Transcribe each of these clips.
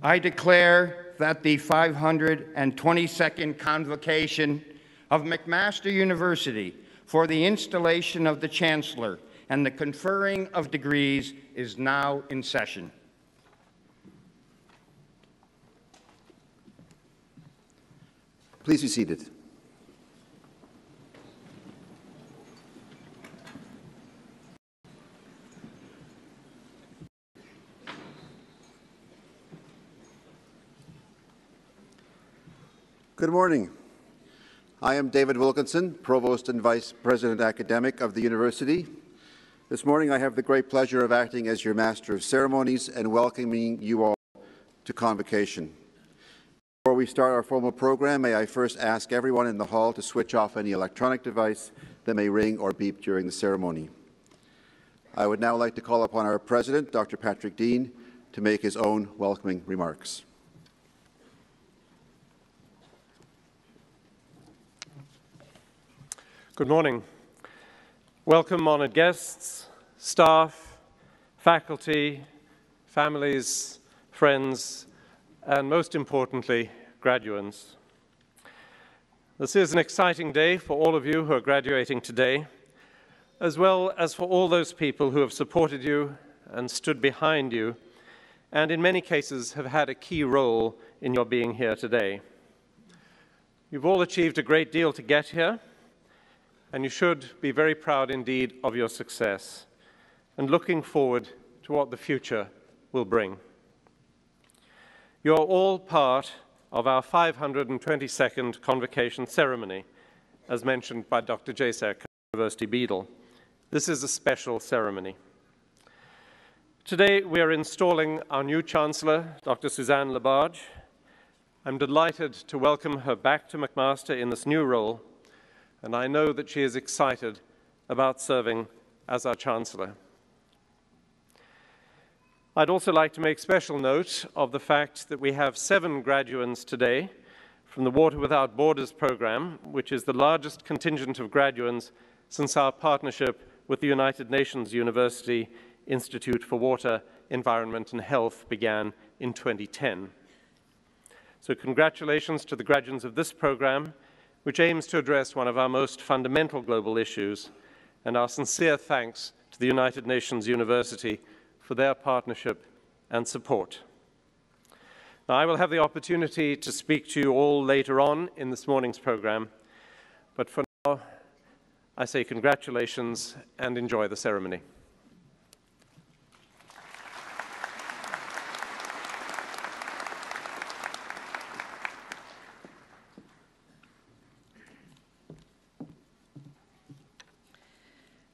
I declare that the 522nd Convocation of McMaster University for the installation of the Chancellor and the conferring of degrees is now in session. Please be seated. Good morning. I am David Wilkinson, Provost and Vice President Academic of the University. This morning I have the great pleasure of acting as your Master of Ceremonies and welcoming you all to Convocation. Before we start our formal program, may I first ask everyone in the hall to switch off any electronic device that may ring or beep during the ceremony. I would now like to call upon our President, Dr. Patrick Deane, to make his own welcoming remarks. Good morning. Welcome, honoured guests, staff, faculty, families, friends, and most importantly, graduates. This is an exciting day for all of you who are graduating today, as well as for all those people who have supported you and stood behind you, and in many cases have had a key role in your being here today. You've all achieved a great deal to get here, and you should be very proud indeed of your success and looking forward to what the future will bring. You are all part of our 522nd Convocation ceremony, as mentioned by Dr. Jasek, University Beadle. This is a special ceremony. Today we are installing our new Chancellor, Dr. Suzanne Labarge. I'm delighted to welcome her back to McMaster in this new role, and I know that she is excited about serving as our Chancellor. I'd also like to make special note of the fact that we have 7 graduates today from the Water Without Borders program, which is the largest contingent of graduates since our partnership with the United Nations University Institute for Water, Environment and Health began in 2010. So congratulations to the graduates of this program, which aims to address one of our most fundamental global issues, and our sincere thanks to the United Nations University for their partnership and support. Now, I will have the opportunity to speak to you all later on in this morning's program, but for now, I say congratulations and enjoy the ceremony.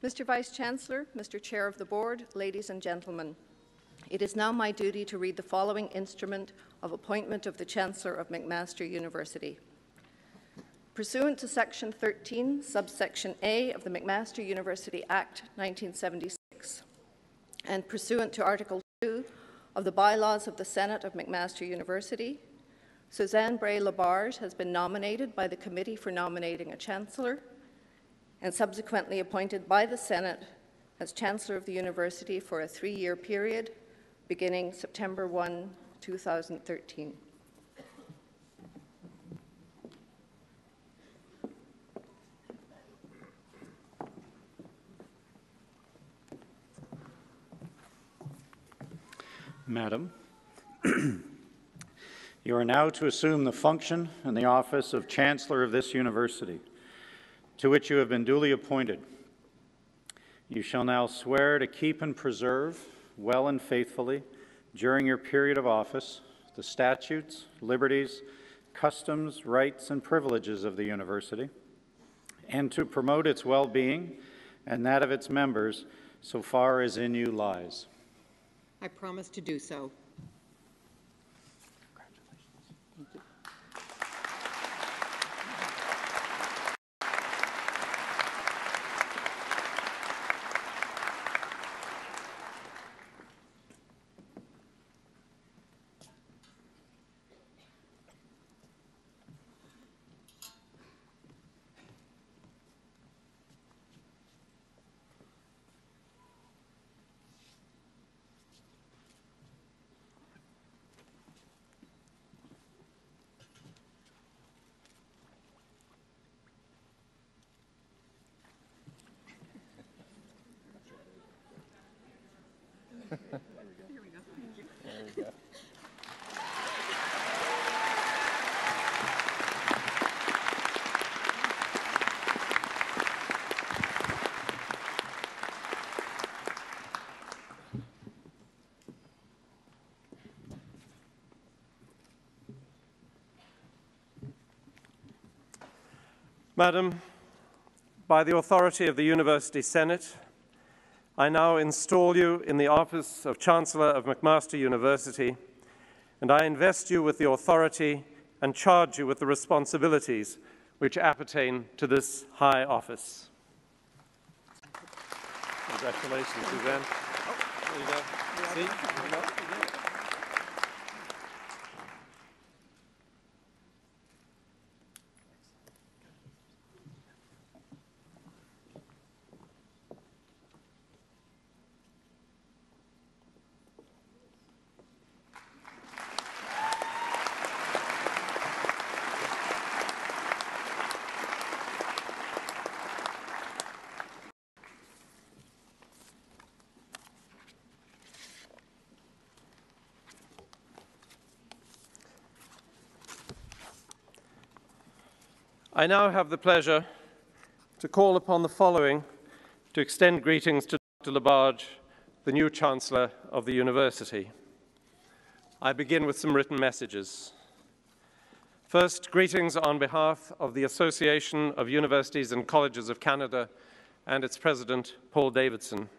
Mr. Vice-Chancellor, Mr. Chair of the Board, ladies and gentlemen, it is now my duty to read the following instrument of appointment of the Chancellor of McMaster University. Pursuant to Section 13, subsection A of the McMaster University Act 1976, and pursuant to Article 2 of the Bylaws of the Senate of McMaster University, Suzanne Bray Labarge has been nominated by the Committee for Nominating a Chancellor and subsequently appointed by the Senate as Chancellor of the University for a 3-year period beginning September 1, 2013. Madam, you are now to assume the function and the office of Chancellor of this University, to which you have been duly appointed. You shall now swear to keep and preserve, well and faithfully, during your period of office, the statutes, liberties, customs, rights, and privileges of the University, and to promote its well-being and that of its members so far as in you lies. I promise to do so. Madam, by the authority of the University Senate, I now install you in the office of Chancellor of McMaster University, and I invest you with the authority and charge you with the responsibilities which appertain to this high office. Congratulations, Suzanne. There you go. See? There you go. I now have the pleasure to call upon the following to extend greetings to Dr. Labarge, the new Chancellor of the University. I begin with some written messages. First, greetings on behalf of the Association of Universities and Colleges of Canada and its President, Paul Davidson.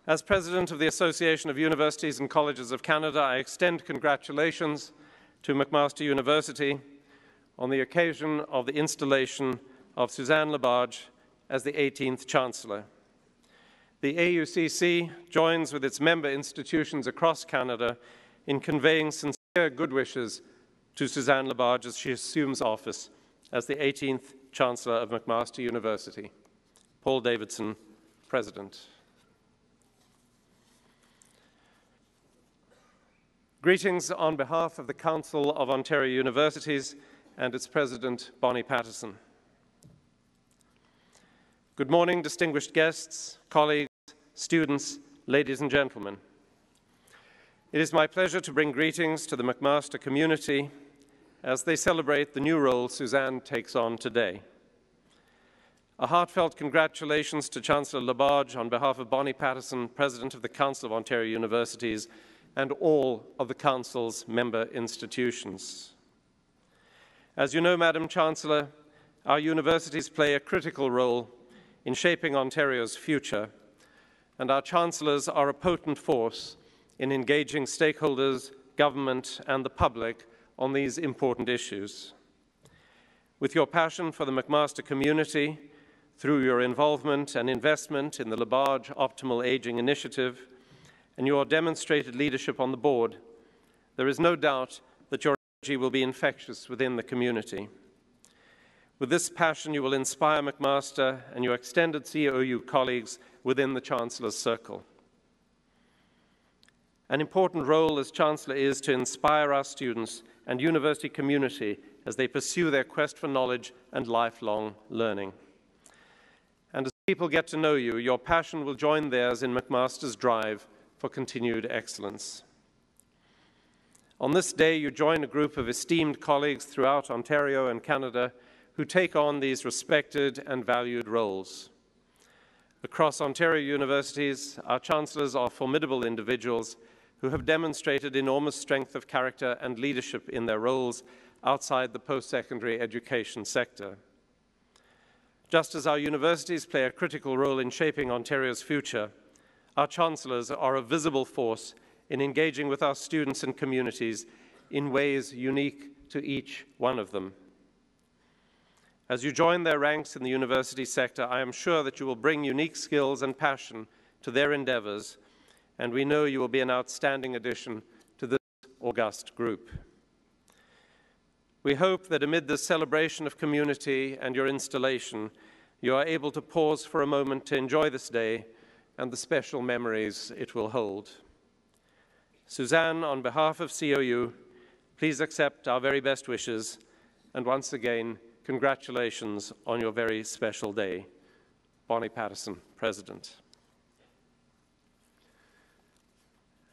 As President of the Association of Universities and Colleges of Canada, I extend congratulations to McMaster University on the occasion of the installation of Suzanne Labarge as the 18th Chancellor. The AUCC joins with its member institutions across Canada in conveying sincere good wishes to Suzanne Labarge as she assumes office as the 18th Chancellor of McMaster University. Paul Davidson, President. Greetings on behalf of the Council of Ontario Universities and its President, Bonnie Patterson. Good morning, distinguished guests, colleagues, students, ladies and gentlemen. It is my pleasure to bring greetings to the McMaster community as they celebrate the new role Suzanne takes on today. A heartfelt congratulations to Chancellor Labarge on behalf of Bonnie Patterson, President of the Council of Ontario Universities, and all of the Council's member institutions. As you know, Madam Chancellor, our universities play a critical role in shaping Ontario's future, and our chancellors are a potent force in engaging stakeholders, government, and the public on these important issues. With your passion for the McMaster community, through your involvement and investment in the Labarge Optimal Aging Initiative, and your demonstrated leadership on the board, there is no doubt that your energy will be infectious within the community. With this passion, you will inspire McMaster and your extended COU colleagues within the Chancellor's circle. An important role as Chancellor is to inspire our students and university community as they pursue their quest for knowledge and lifelong learning. And as people get to know you, your passion will join theirs in McMaster's drive for continued excellence. On this day, you join a group of esteemed colleagues throughout Ontario and Canada who take on these respected and valued roles. Across Ontario universities, our chancellors are formidable individuals who have demonstrated enormous strength of character and leadership in their roles outside the post-secondary education sector. Just as our universities play a critical role in shaping Ontario's future, our chancellors are a visible force in engaging with our students and communities in ways unique to each one of them. As you join their ranks in the university sector, I am sure that you will bring unique skills and passion to their endeavors, and we know you will be an outstanding addition to this august group. We hope that amid this celebration of community and your installation, you are able to pause for a moment to enjoy this day and the special memories it will hold. Suzanne, on behalf of COU, please accept our very best wishes, and once again, congratulations on your very special day. Bonnie Patterson, President.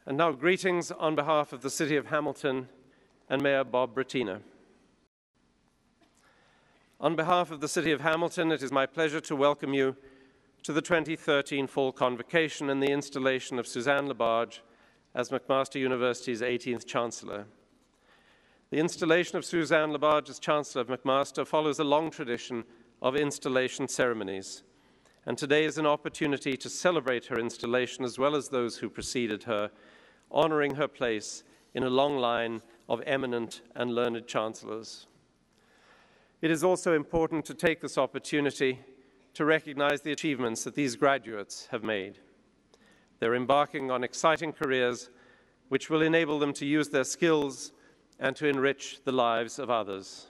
And now greetings on behalf of the City of Hamilton and Mayor Bob Bratina. On behalf of the City of Hamilton, it is my pleasure to welcome you to the 2013 Fall Convocation and the installation of Suzanne Labarge as McMaster University's 18th Chancellor. The installation of Suzanne Labarge as Chancellor of McMaster follows a long tradition of installation ceremonies, and today is an opportunity to celebrate her installation as well as those who preceded her, honoring her place in a long line of eminent and learned chancellors. It is also important to take this opportunity to recognize the achievements that these graduates have made. They're embarking on exciting careers which will enable them to use their skills and to enrich the lives of others.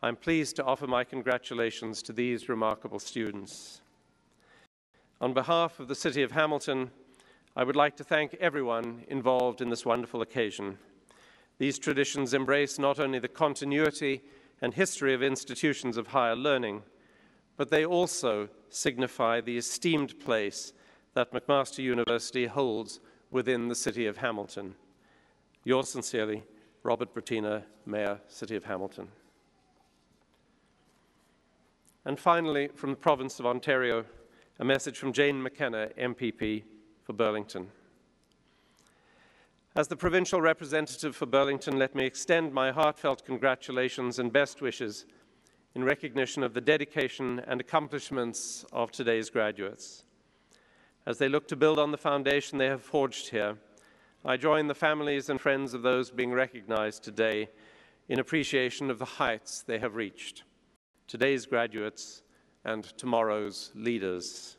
I'm pleased to offer my congratulations to these remarkable students. On behalf of the City of Hamilton, I would like to thank everyone involved in this wonderful occasion. These traditions embrace not only the continuity and history of institutions of higher learning, but they also signify the esteemed place that McMaster University holds within the City of Hamilton. Yours sincerely, Robert Brattina, Mayor, City of Hamilton. And finally, from the province of Ontario, a message from Jane McKenna, MPP for Burlington. As the provincial representative for Burlington, let me extend my heartfelt congratulations and best wishes in recognition of the dedication and accomplishments of today's graduates. As they look to build on the foundation they have forged here, I join the families and friends of those being recognized today in appreciation of the heights they have reached, today's graduates and tomorrow's leaders.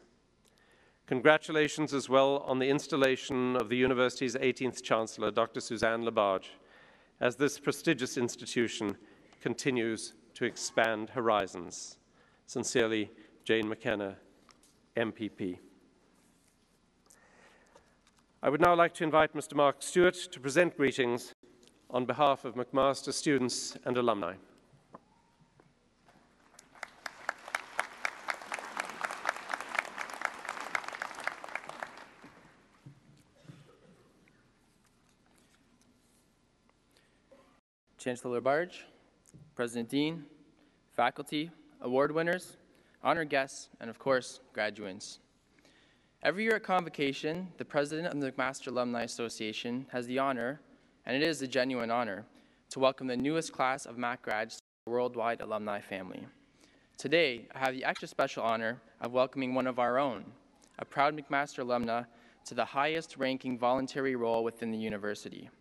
Congratulations as well on the installation of the university's 18th Chancellor, Dr. Suzanne Labarge, as this prestigious institution continues to expand horizons. Sincerely, Jane McKenna, MPP. I would now like to invite Mr. Mark Stewart to present greetings on behalf of McMaster students and alumni. Chancellor Labarge, President Dean, faculty, award winners, honored guests, and of course, graduates. Every year at Convocation, the president of the McMaster Alumni Association has the honor, and it is a genuine honor, to welcome the newest class of MAC grads to the worldwide alumni family. Today, I have the extra special honor of welcoming one of our own, a proud McMaster alumna, to the highest ranking voluntary role within the university.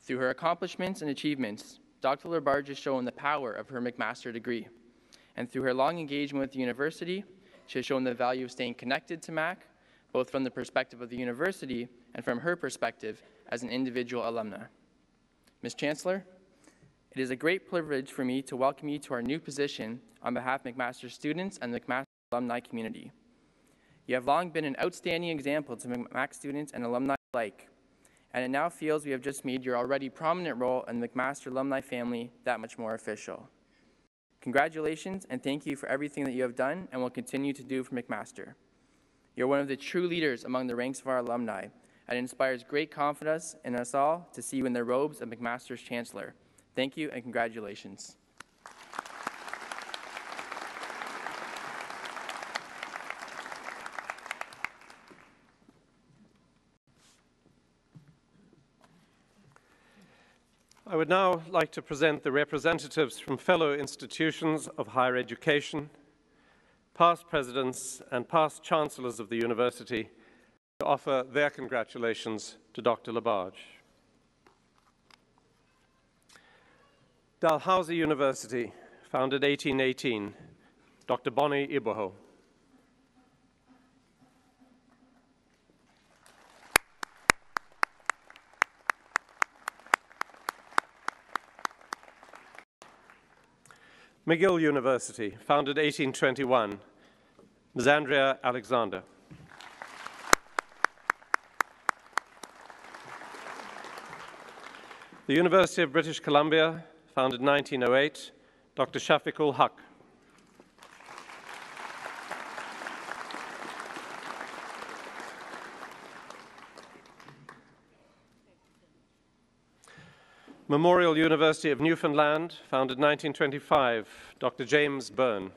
Through her accomplishments and achievements, Dr. Labarge has shown the power of her McMaster degree, and through her long engagement with the university, she has shown the value of staying connected to MAC, both from the perspective of the university and from her perspective as an individual alumna. Ms. Chancellor, it is a great privilege for me to welcome you to our new position on behalf of McMaster students and the McMaster alumni community. You have long been an outstanding example to MAC students and alumni alike, and it now feels we have just made your already prominent role in the McMaster alumni family that much more official. Congratulations, and thank you for everything that you have done and will continue to do for McMaster. You're one of the true leaders among the ranks of our alumni, and it inspires great confidence in us all to see you in the robes of McMaster's Chancellor. Thank you, and congratulations. I would now like to present the representatives from fellow institutions of higher education, past presidents and past chancellors of the university to offer their congratulations to Dr. Labarge. Dalhousie University, founded 1818, Dr. Bonnie Iboho. McGill University, founded 1821, Ms. Andrea Alexander. The University of British Columbia, founded 1908, Dr. Shafiqul Haq. Memorial University of Newfoundland, founded 1925, Dr. James Byrne.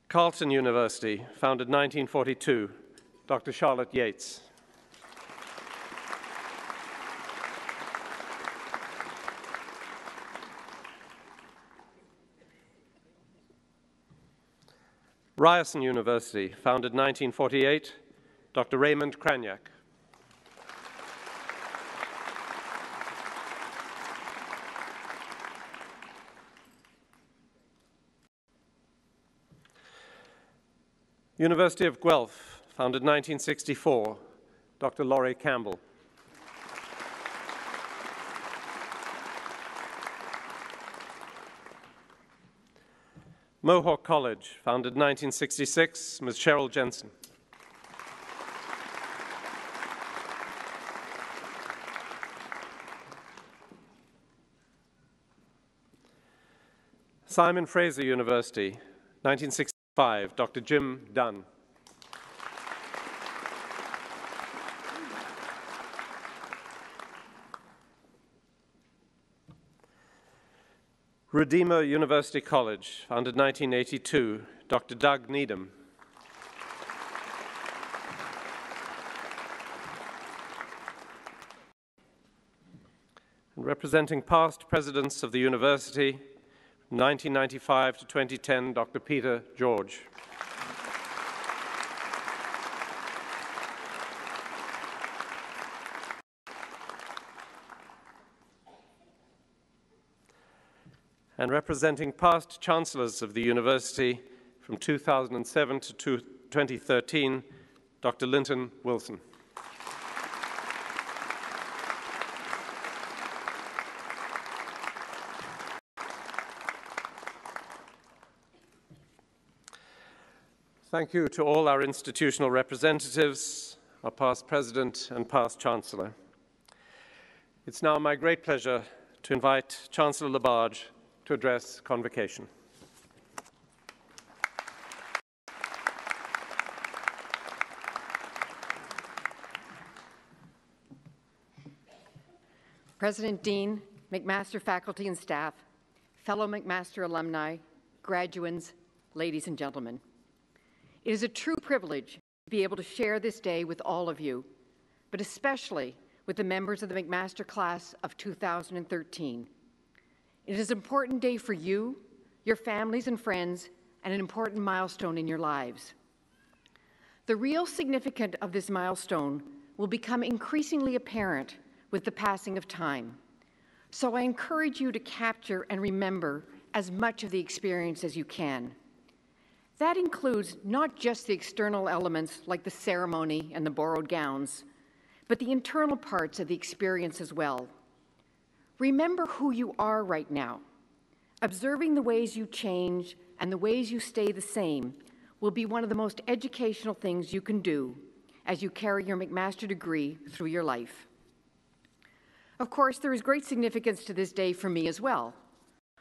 Carleton University, founded 1942, Dr. Charlotte Yates. Ryerson University, founded 1948, Dr. Raymond Kraniak. University of Guelph, founded 1964, Dr. Laurie Campbell. Mohawk College, founded 1966, Ms. Cheryl Jensen. Simon Fraser University, 1965, Dr. Jim Dunn. Redeemer University College, founded 1982, Dr. Doug Needham. And representing past presidents of the university, from 1995 to 2010, Dr. Peter George. And representing past chancellors of the university from 2007 to 2013, Dr. Linton Wilson. Thank you to all our institutional representatives, our past president and past chancellor. It's now my great pleasure to invite Chancellor Labarge to address Convocation. President Dean, McMaster faculty and staff, fellow McMaster alumni, graduands, ladies and gentlemen. It is a true privilege to be able to share this day with all of you, but especially with the members of the McMaster class of 2013. It is an important day for you, your families and friends, and an important milestone in your lives. The real significance of this milestone will become increasingly apparent with the passing of time. So I encourage you to capture and remember as much of the experience as you can. That includes not just the external elements like the ceremony and the borrowed gowns, but the internal parts of the experience as well. Remember who you are right now. Observing the ways you change and the ways you stay the same will be one of the most educational things you can do as you carry your McMaster degree through your life. Of course, there is great significance to this day for me as well.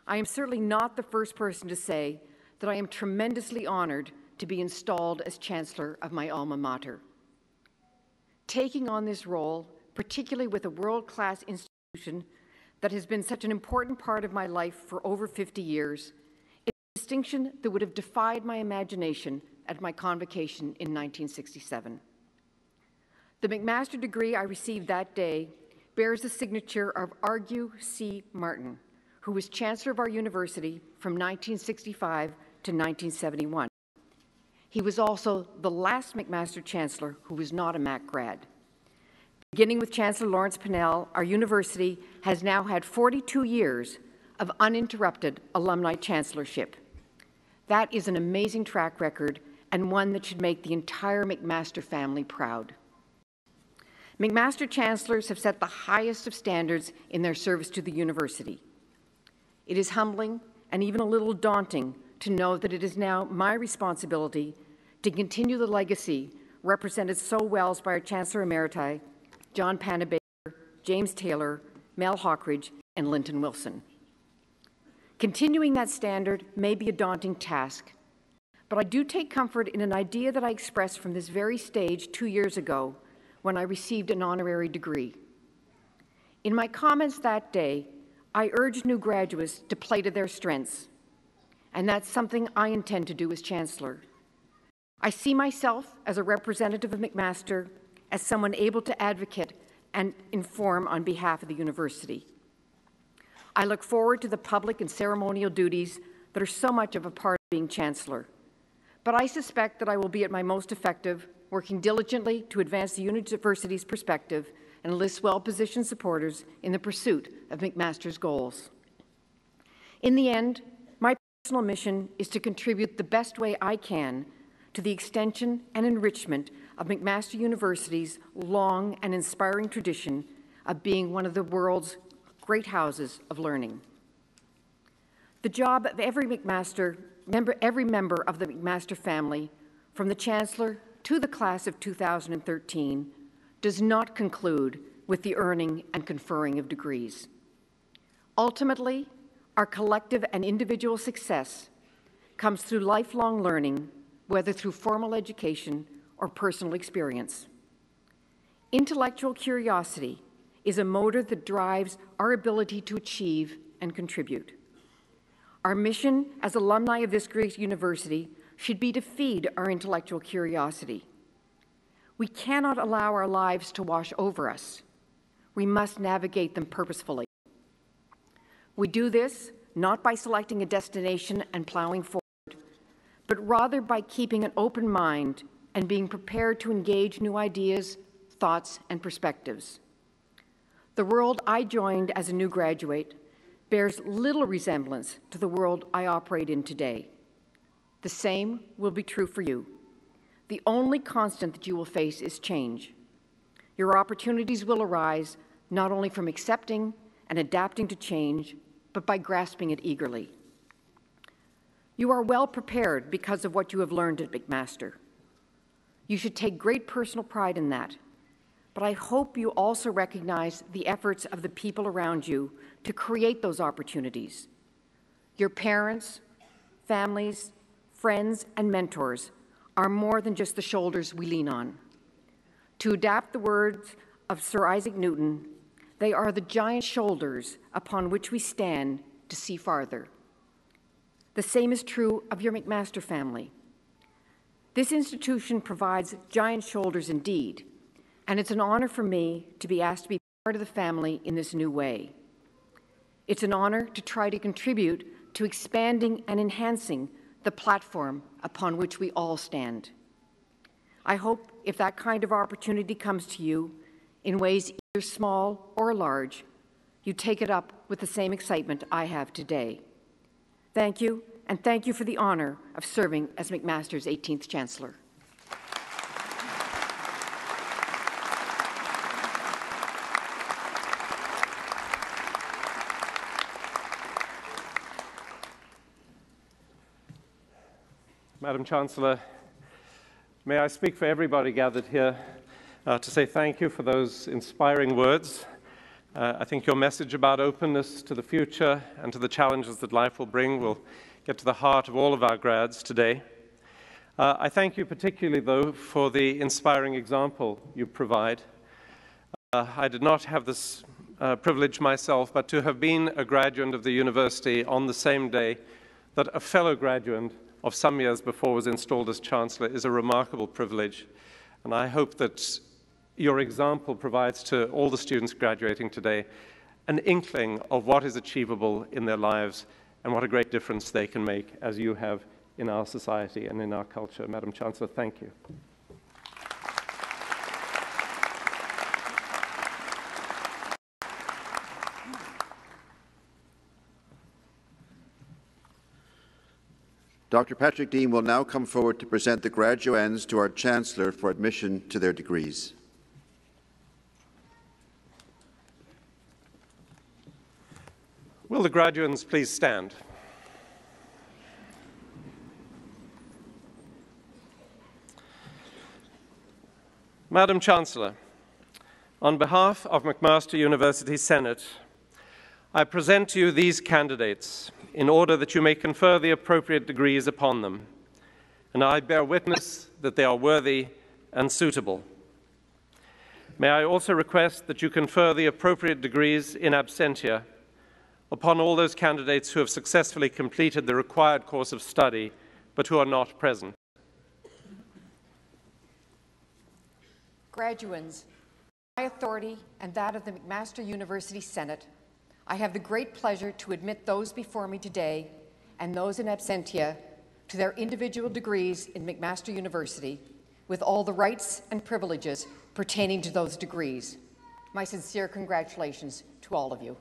I am certainly not the first person to say that I am tremendously honored to be installed as Chancellor of my alma mater. Taking on this role, particularly with a world-class institution that has been such an important part of my life for over 50 years, is a distinction that would have defied my imagination at my convocation in 1967. The McMaster degree I received that day bears the signature of Argue C. Martin, who was Chancellor of our university from 1965 to 1971. He was also the last McMaster Chancellor who was not a Mac grad. Beginning with Chancellor Lawrence Pennell, our university has now had 42 years of uninterrupted alumni chancellorship. That is an amazing track record and one that should make the entire McMaster family proud. McMaster chancellors have set the highest of standards in their service to the university. It is humbling and even a little daunting to know that it is now my responsibility to continue the legacy represented so well by our Chancellor Emeriti, John Panabaker, James Taylor, Mel Hawkridge, and Linton Wilson. Continuing that standard may be a daunting task, but I do take comfort in an idea that I expressed from this very stage 2 years ago when I received an honorary degree. In my comments that day, I urged new graduates to play to their strengths and that's something I intend to do as Chancellor. I see myself as a representative of McMaster, as someone able to advocate and inform on behalf of the university. I look forward to the public and ceremonial duties that are so much of a part of being Chancellor. But I suspect that I will be at my most effective working diligently to advance the university's perspective and enlist well-positioned supporters in the pursuit of McMaster's goals. In the end, my personal mission is to contribute the best way I can to the extension and enrichment of McMaster University's long and inspiring tradition of being one of the world's great houses of learning. The job of every member of the McMaster family, from the Chancellor to the class of 2013, does not conclude with the earning and conferring of degrees. Ultimately, our collective and individual success comes through lifelong learning, whether through formal education or personal experience. Intellectual curiosity is a motor that drives our ability to achieve and contribute. Our mission as alumni of this great university should be to feed our intellectual curiosity. We cannot allow our lives to wash over us. We must navigate them purposefully. We do this not by selecting a destination and plowing forward, but rather by keeping an open mind and being prepared to engage new ideas, thoughts, and perspectives. The world I joined as a new graduate bears little resemblance to the world I operate in today. The same will be true for you. The only constant that you will face is change. Your opportunities will arise not only from accepting and adapting to change, but by grasping it eagerly. You are well prepared because of what you have learned at McMaster. You should take great personal pride in that, but I hope you also recognize the efforts of the people around you to create those opportunities. Your parents, families, friends, and mentors are more than just the shoulders we lean on. To adapt the words of Sir Isaac Newton, they are the giant shoulders upon which we stand to see farther. The same is true of your McMaster family. This institution provides giant shoulders indeed, and it's an honor for me to be asked to be part of the family in this new way. It's an honor to try to contribute to expanding and enhancing the platform upon which we all stand. I hope if that kind of opportunity comes to you in ways either small or large, you take it up with the same excitement I have today. Thank you, and thank you for the honor of serving as McMaster's 18th Chancellor. Madam Chancellor, may I speak for everybody gathered here to say thank you for those inspiring words. I think your message about openness to the future and to the challenges that life will bring will get to the heart of all of our grads today. I thank you particularly, though, for the inspiring example you provide. I did not have this privilege myself, but to have been a graduate of the university on the same day that a fellow graduate of some years before was installed as Chancellor is a remarkable privilege. And I hope that your example provides to all the students graduating today an inkling of what is achievable in their lives and what a great difference they can make, as you have in our society and in our culture. Madam Chancellor, thank you. Dr. Patrick Dean will now come forward to present the graduands to our Chancellor for admission to their degrees. Will the graduands please stand? Madam Chancellor, on behalf of McMaster University Senate, I present to you these candidates in order that you may confer the appropriate degrees upon them, and I bear witness that they are worthy and suitable. May I also request that you confer the appropriate degrees in absentia upon all those candidates who have successfully completed the required course of study but who are not present. Graduands, by authority and that of the McMaster University Senate, I have the great pleasure to admit those before me today and those in absentia to their individual degrees in McMaster University with all the rights and privileges pertaining to those degrees. My sincere congratulations to all of you.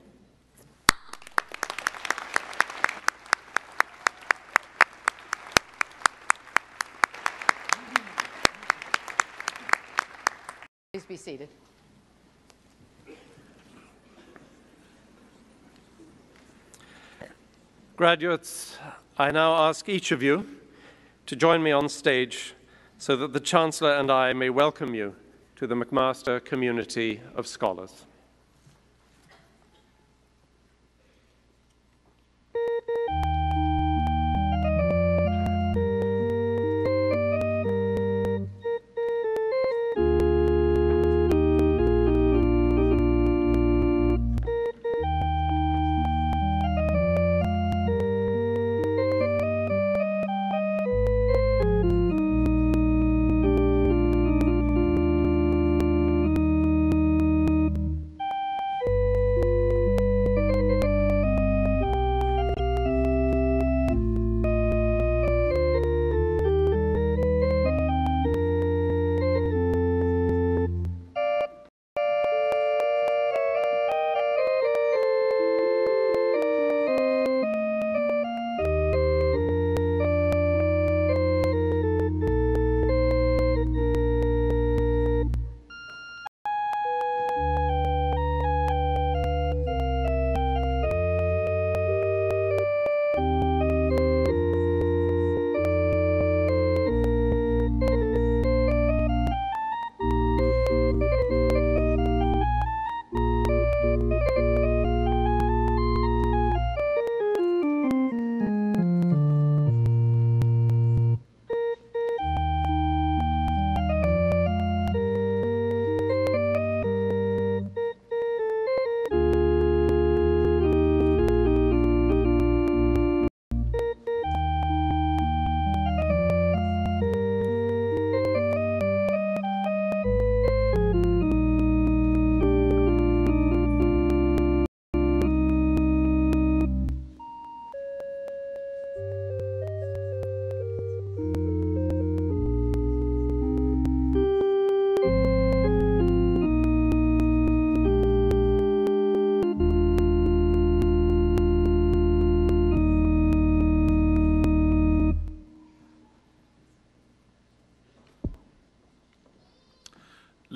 Please be seated. Graduates, I now ask each of you to join me on stage so that the Chancellor and I may welcome you to the McMaster community of scholars.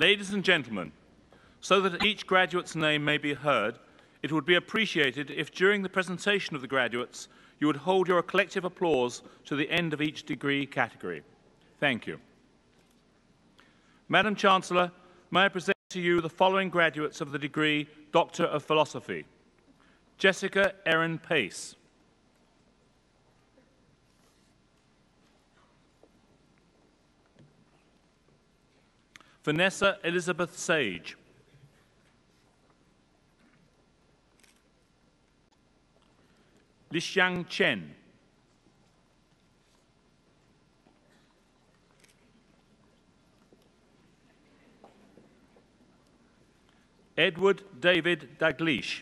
Ladies and gentlemen, so that each graduate's name may be heard, it would be appreciated if during the presentation of the graduates you would hold your collective applause to the end of each degree category. Thank you. Madam Chancellor, may I present to you the following graduates of the degree Doctor of Philosophy. Jessica Erin Pace. Vanessa Elizabeth Sage. Lixiang Chen. Edward David Daglish.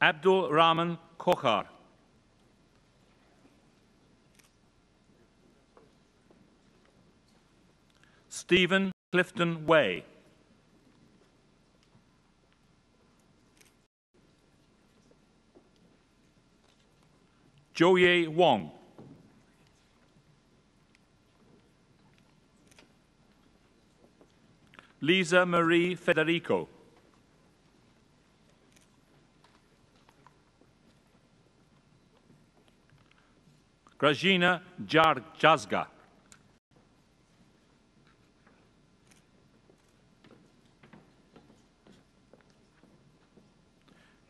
Abdul Rahman Kochar. Stephen Clifton Way. Joye Wong. Lisa Marie Federico. Grażyna Jazga.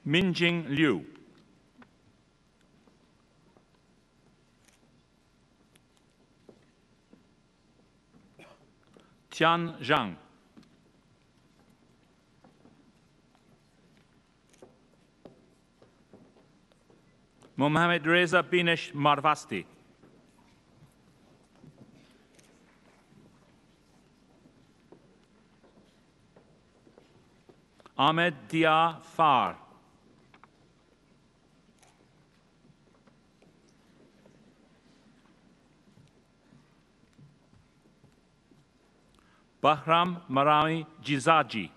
Minjing Liu. Tian Zhang. Mohammed Reza Binesh Marvasti. Ahmed Dia Far. Bahram Marami Jizaji.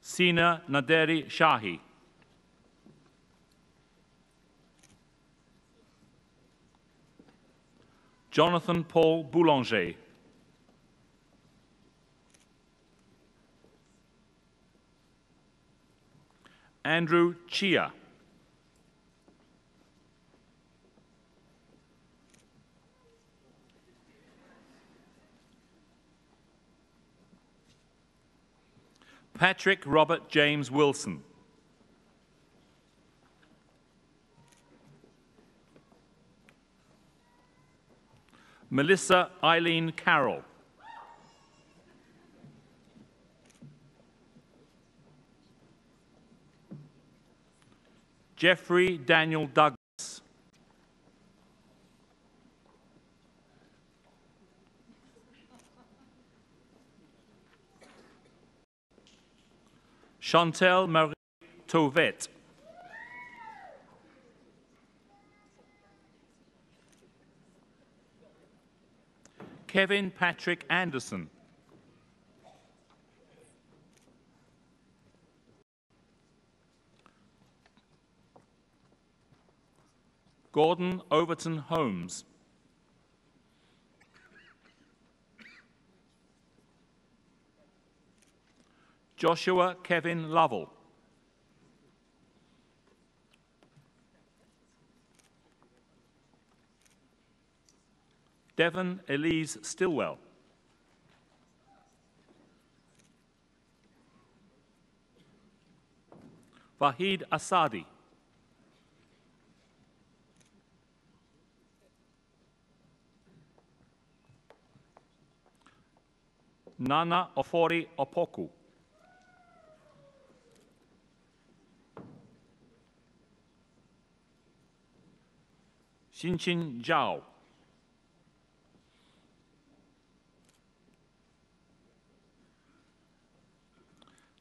Sina Naderi Shahi. Jonathan Paul Boulanger. Andrew Chia. Patrick Robert James Wilson. Melissa Eileen Carroll. Jeffrey Daniel Douglas. Chantel Marie Tovet. Kevin Patrick Anderson. Gordon Overton Holmes. Joshua Kevin Lovell. Devon Elise Stillwell. Vahid Asadi. Nana Ofori Opoku. Xinchin Zhao.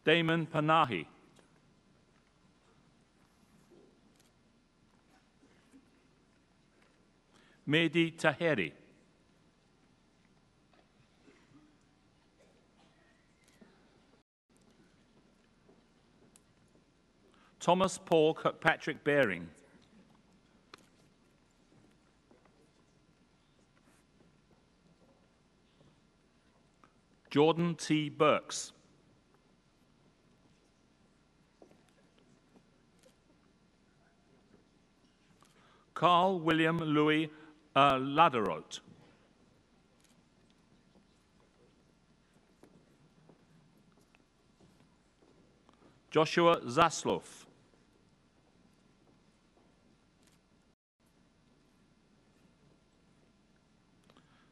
Damon Panahi. Mehdi Taheri. Thomas Paul Kirkpatrick Baring. Jordan T. Burks. Carl William Louis Laderote. Joshua Zasloff.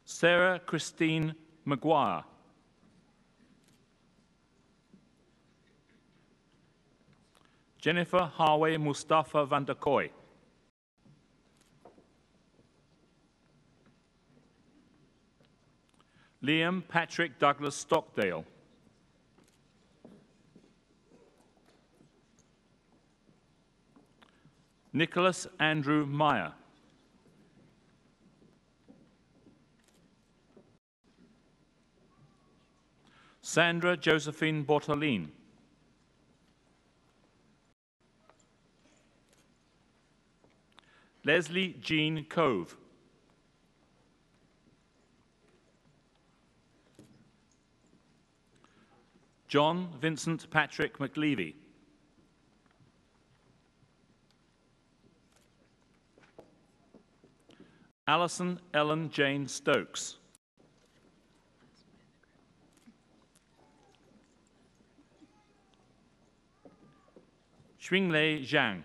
Sarah Christine Maguire. Jennifer Harway Mustafa van der Kooi. Liam Patrick Douglas Stockdale. Nicholas Andrew Meyer. Sandra Josephine Bortolin. Leslie Jean Cove. John Vincent Patrick McLeavy. Alison Ellen Jane Stokes. Xinglei Zhang.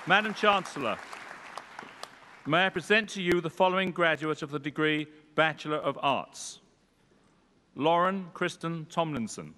Madam Chancellor, may I present to you the following graduate of the degree Bachelor of Arts. Lauren Kristen Tomlinson.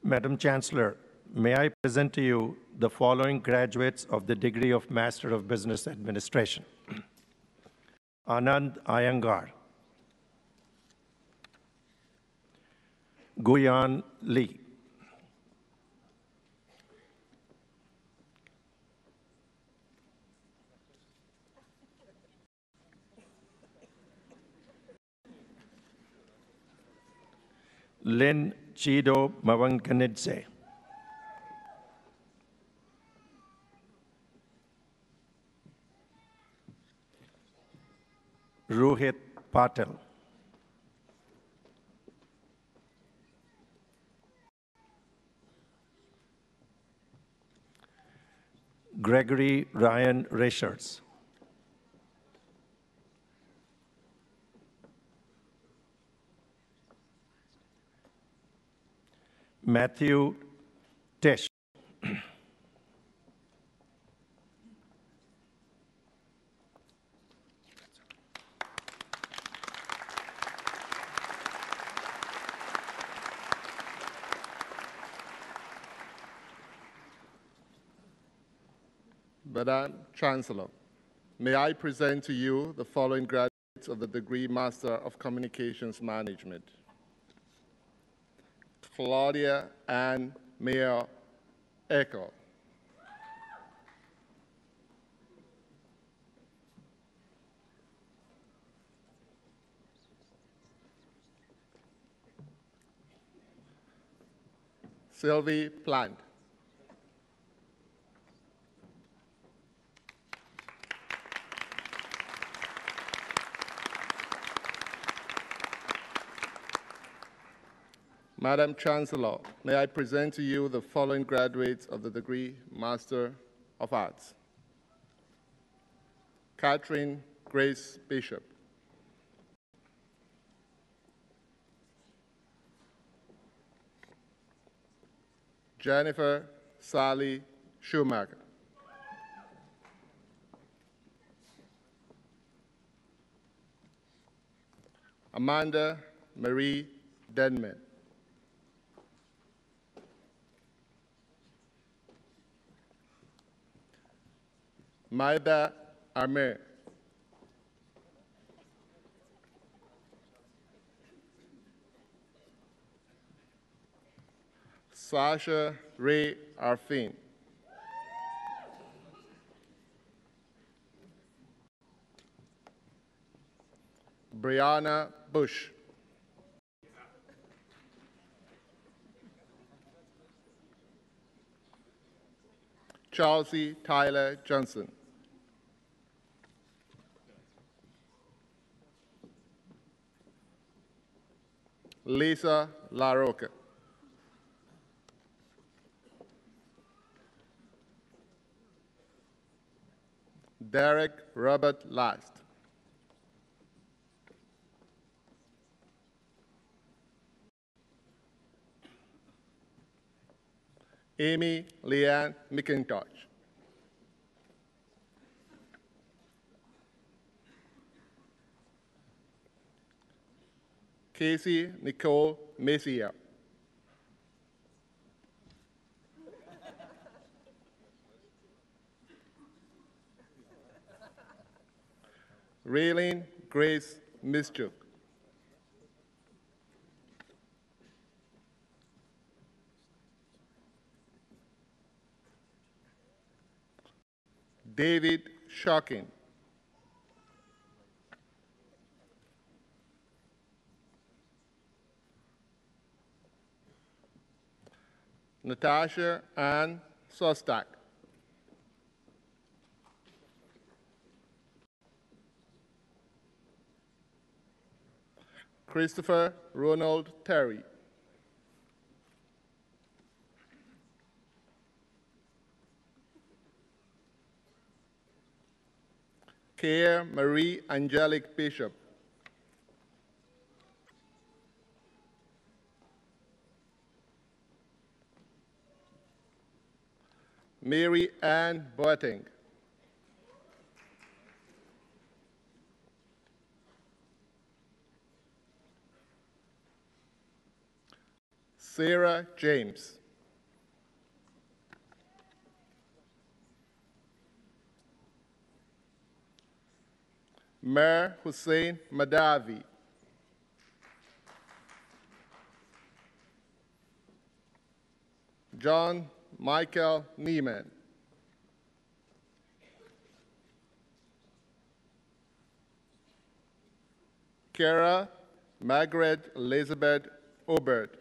Madam Chancellor, may I present to you the following graduates of the degree of Master of Business Administration. Anand Iyengar, Guyan Lee, Lynn Chido Mawanganidze, Rohit Patel, Gregory Ryan Richards, Matthew Tish, Madam Chancellor, may I present to you the following graduates of the degree Master of Communications Management. Claudia Ann Mayer Echo. Sylvie Plant. Madam Chancellor, may I present to you the following graduates of the degree Master of Arts. Catherine Grace Bishop. Jennifer Sally Schumacher. Amanda Marie Denman. Maida Amir. Sasha Ray Arfin. Brianna Bush. Chelsea Tyler Johnson. Lisa LaRocca. Derek Robert Last. Amy Leanne McIntosh. Casey Nicole Messier. Raylene Grace Mischuk. David Shocking. Natasha Ann Sostak. Christopher Ronald Terry. Care Marie Angelique Bishop. Mary Ann Boateng. Sarah James. Mer Hussein Madavi. John Michael Neiman. Kara Margaret Elizabeth Obert.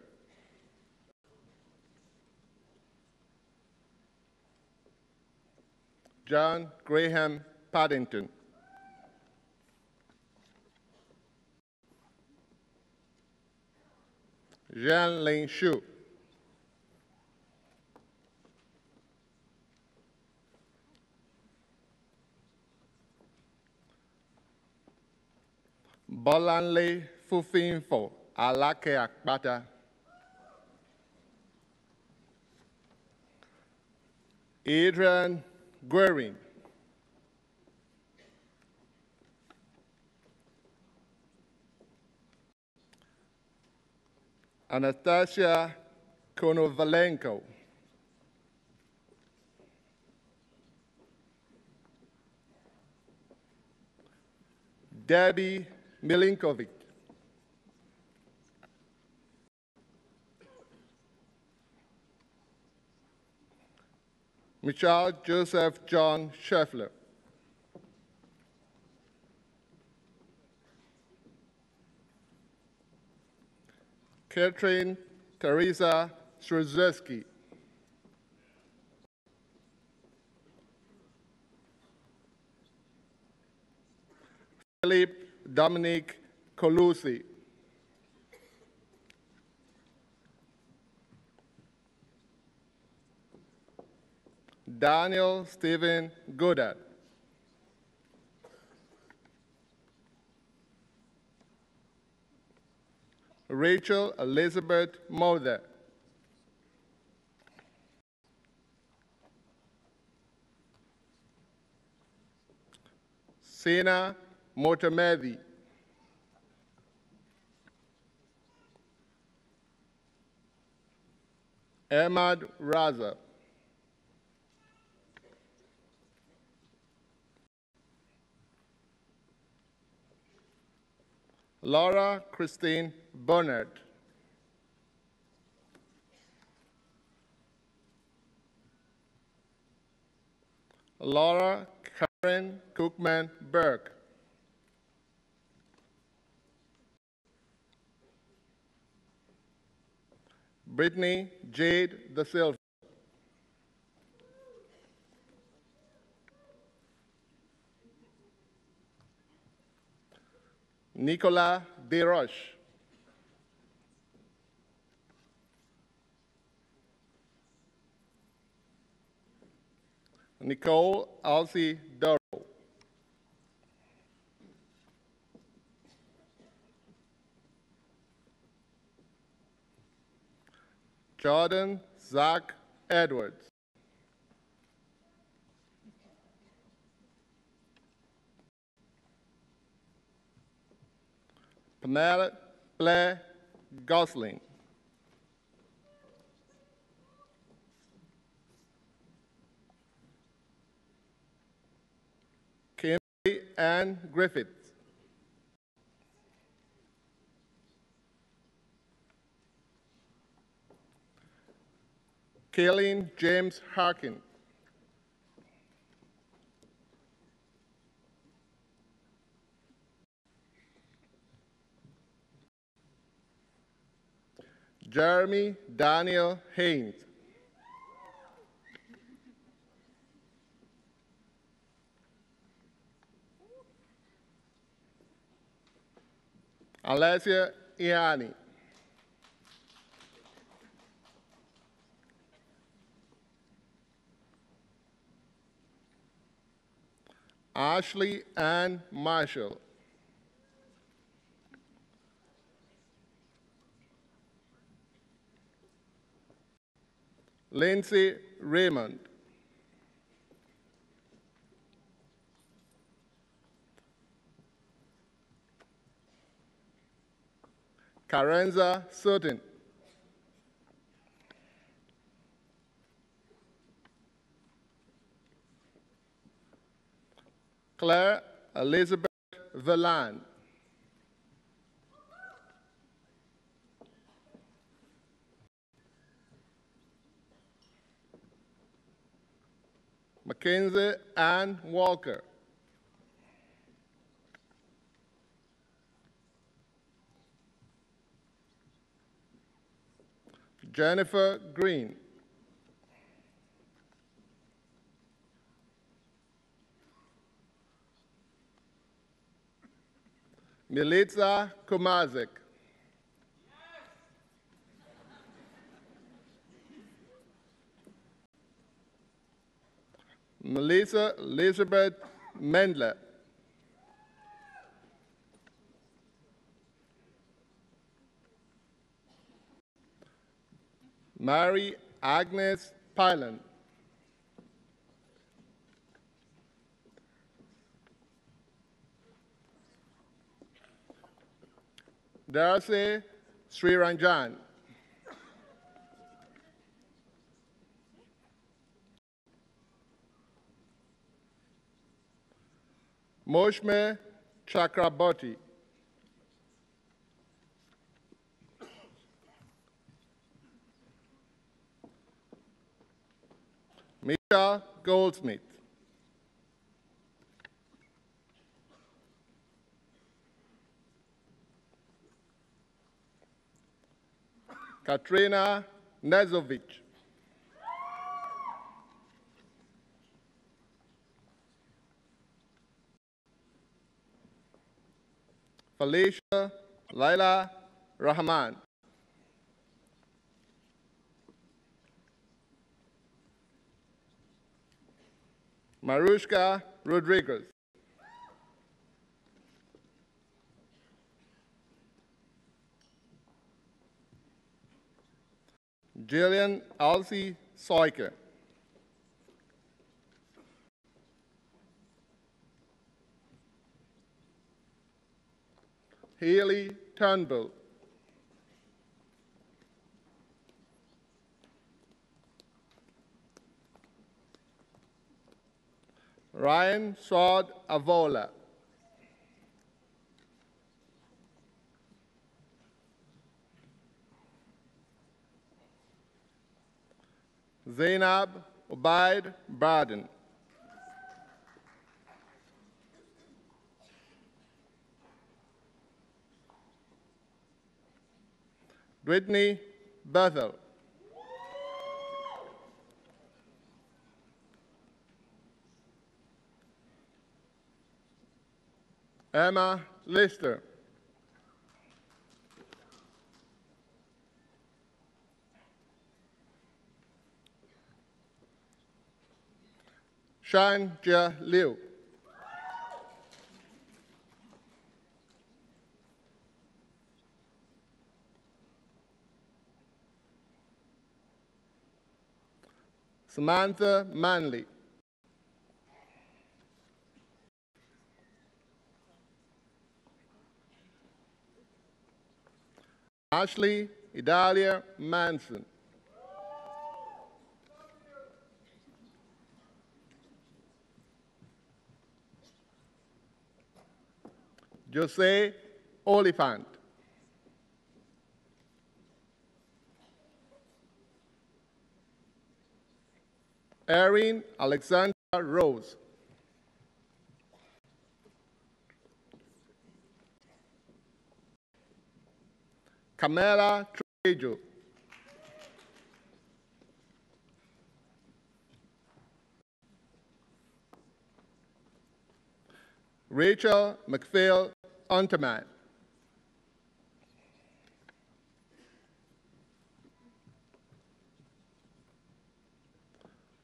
John Graham Paddington. Jean Ling Shu. Bolanle Fufinfo Alake Akpata. Adrian Guerin. Anastasia Konovalenko. Debbie Milinkovic. Michelle Joseph John Scheffler. Catherine Teresa Strzeski. Philip Dominic Colusi. Daniel Stephen Goddard. Rachel Elizabeth Mulder. Sina Motamedi. Ahmad Raza. Laura Christine Bernard. Laura Karen Cookman Burke. Brittany Jade Da Silva. Nicolas Desroches. Nicole Alcy Doro. Jordan Zach Edwards. Pamela Blair Gosling. Kimberly Ann Griffith. Kaylin James Harkin. Jeremy Daniel Haynes. Alessia Iani. Ashley Ann Marshall, Lindsay Raymond, Karenza Sutton, Claire Elizabeth Villan, Mackenzie Ann Walker, Jennifer Green, Militza Kumazik, Melissa Elizabeth Mendler, Mary Agnes Pylan, Darcy Sriranjan, Moshme Chakraborty, Misha Goldsmith, Katrina Nezovic, Felicia Laila Rahman, Marushka Rodriguez, Jillian Alcy Soiker, Haley Turnbull, Ryan Sword Avola, Zainab Ubaid Barden, Brittany Bethel, Emma Lister, Shanja Liu, Samantha Manley, Ashley Idalia Manson, Jose Oliphant, Erin Alexandra Rose, Camila Trejo, Rachel McPhail Unterman,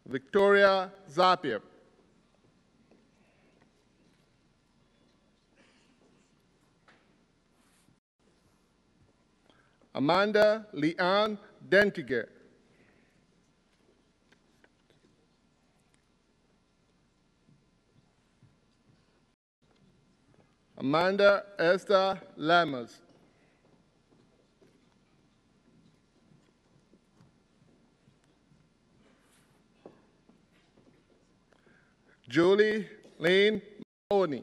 Victoria Zapier, Amanda Leanne Dentiger. Amanda Esther Lammers. Julie Lane Mahoney.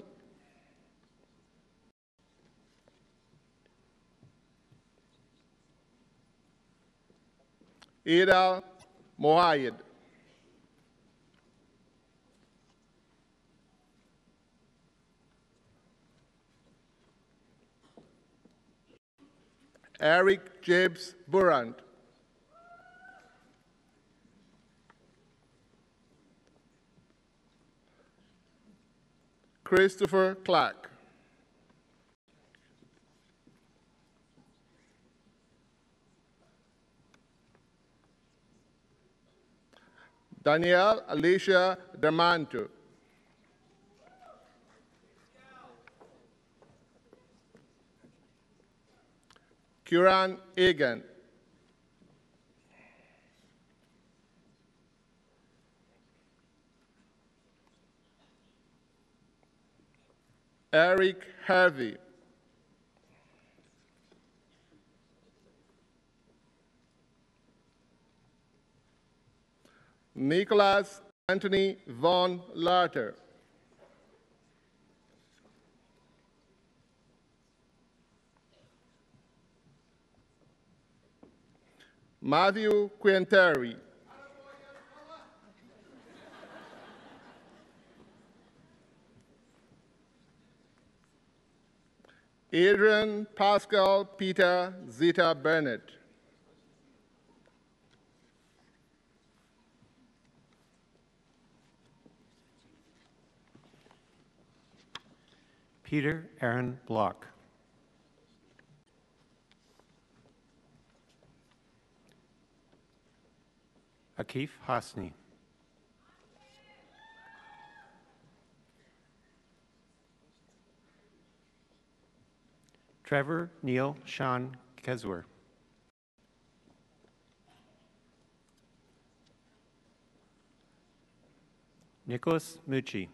Ada Moayed. Eric James Burant. Christopher Clark. Danielle Alicia Damanto. Kiran Egan. Eric Harvey. Nicholas Anthony Von Larter. Matthew Quinteri. Adrian Pascal Peter Zita Bennett. Peter Aaron Block. Akif Hasni. Trevor Neil Sean Keswer. Nicholas Mucci.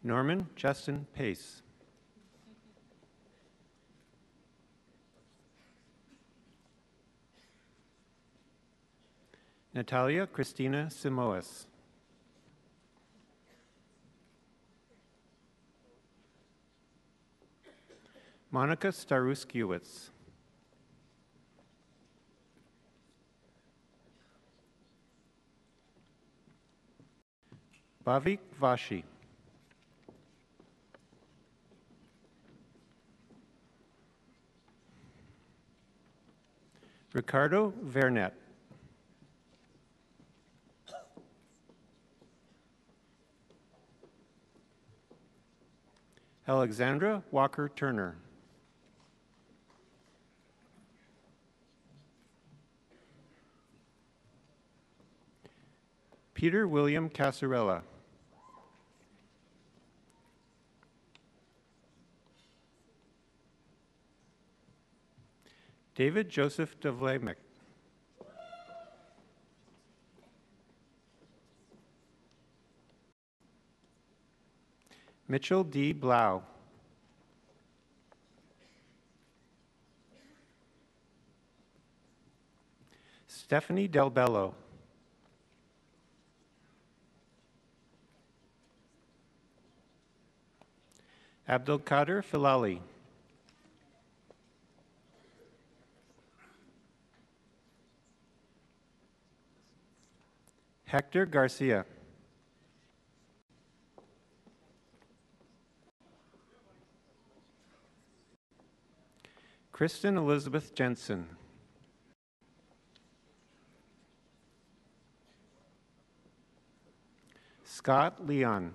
Norman Justin Pace. Natalia Christina Simoes. Monica Staruskiewicz. Bhavik Vashi. Ricardo Vernet. Alexandra Walker Turner. Peter William Casarella. David Joseph Devlemick. Mitchell D. Blau. Stephanie Del Bello. Abdulkader Filali. Hector Garcia. Kristen Elizabeth Jensen. Scott Leon.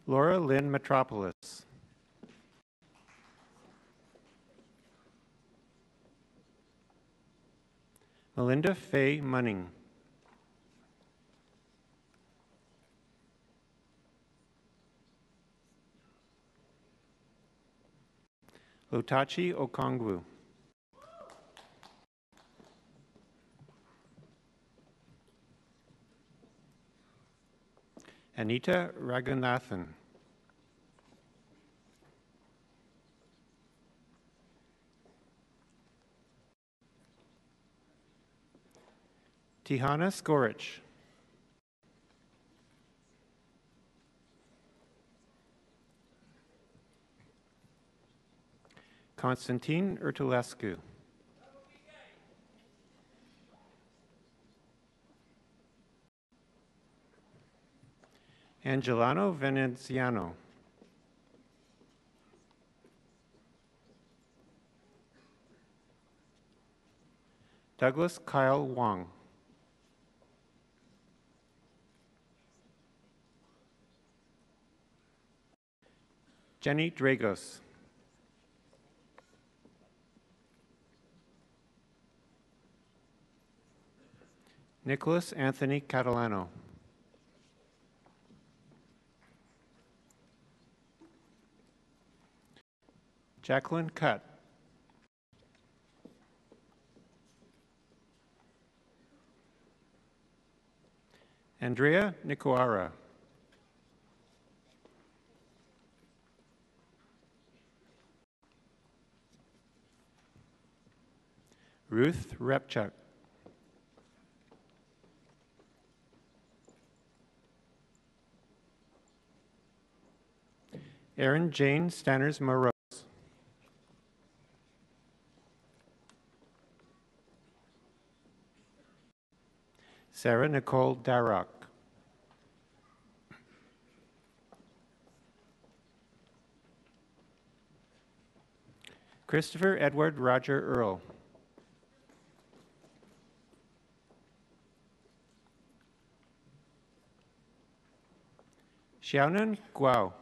Laura Lynn Metropolis. Melinda Faye Munning. Lotachi Okongwu. Anita Raghunathan. Tihana Skorich. Constantine Urtulescu. Angelano Veneziano. Douglas Kyle Wong. Jenny Dragos. Nicholas Anthony Catalano. Jacqueline Cutt. Andrea Nikuara. Ruth Repchuk. Erin Jane Stanners Moreau. Sarah Nicole Darroch. Christopher Edward Roger Earl. Xiaonan Guo.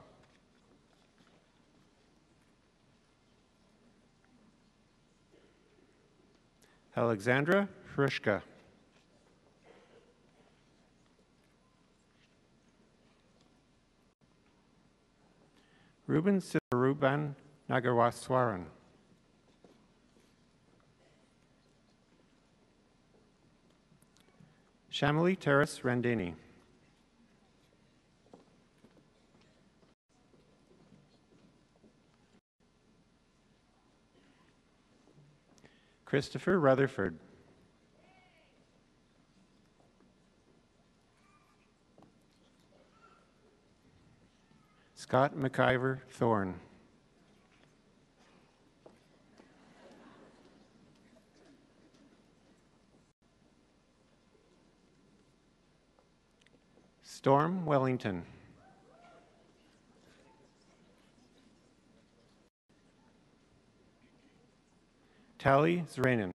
Alexandra Hrushka. Ruben Sivaruban Nagarwaswaran. Shamali Terrace Randini. Christopher Rutherford. Scott McIver Thorne. Storm Wellington. Tally Zranin.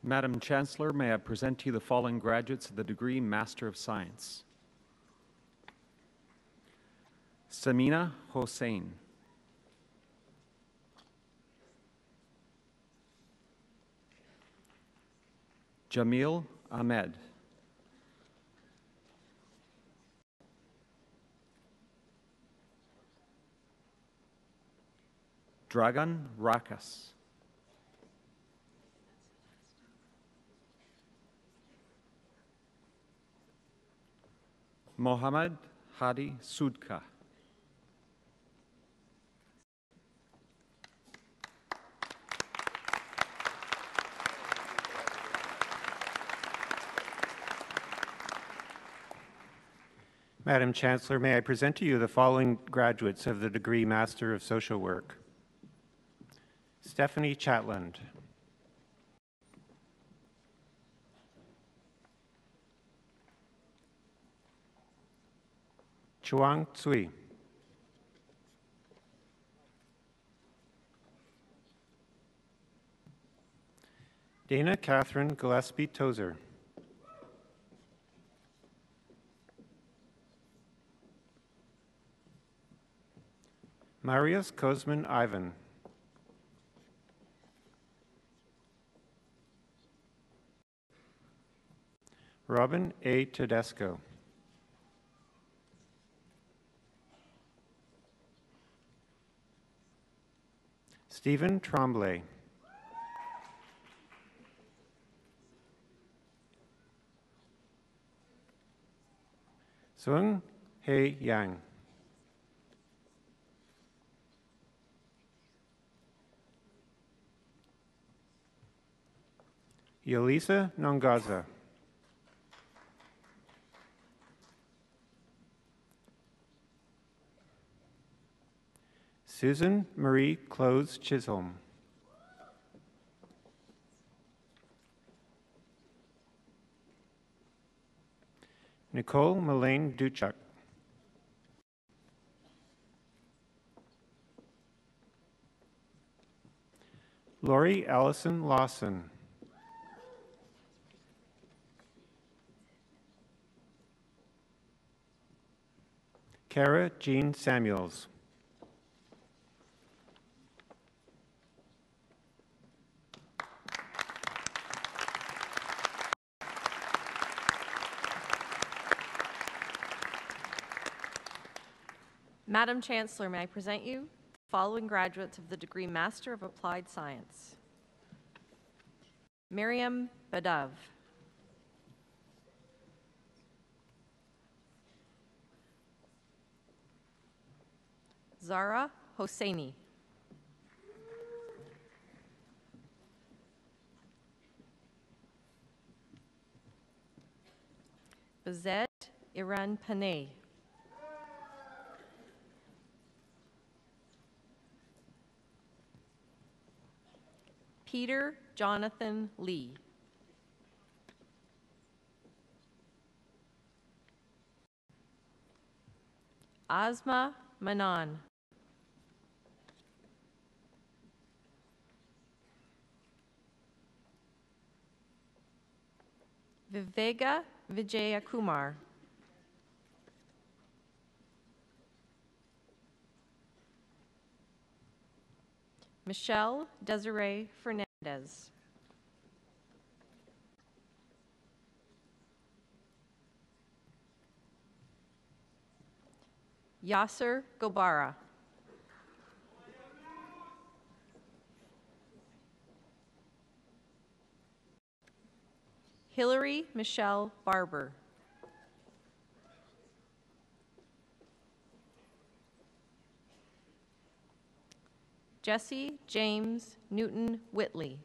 Madam Chancellor, may I present to you the following graduates of the degree Master of Science. Samina Hossein. Jamil Ahmed. Dragan Rakas. Mohammad Hadi Sudka. Madam Chancellor, may I present to you the following graduates of the degree Master of Social Work. Stephanie Chatland. Chuang Tsui. Dana Catherine Gillespie Tozer. Marius Kozman Ivan. Robin A. Tedesco. Stephen Tremblay. Sung Hei Yang. Yelisa Nongaza. Susan Marie Close Chisholm. Nicole Melaine Duchuk. Lori Allison Lawson. Kara Jean Samuels. Madam Chancellor, may I present you the following graduates of the degree Master of Applied Science. Miriam Badav. Zara Hosseini. Bazet Iran Panay. Peter Jonathan Lee. Asma Manan. Vivega Vijayakumar. Michelle Desiree Fernandez. Yasser Gobara. Hillary Michelle Barber. Jesse James Newton Whitley.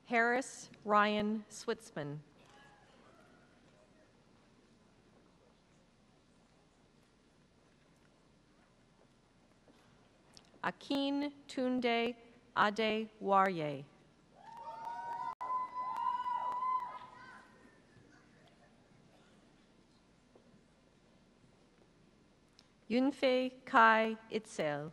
Harris Ryan Switzman. Akin Tunde Ade Warye. Yunfei Kai Itzel.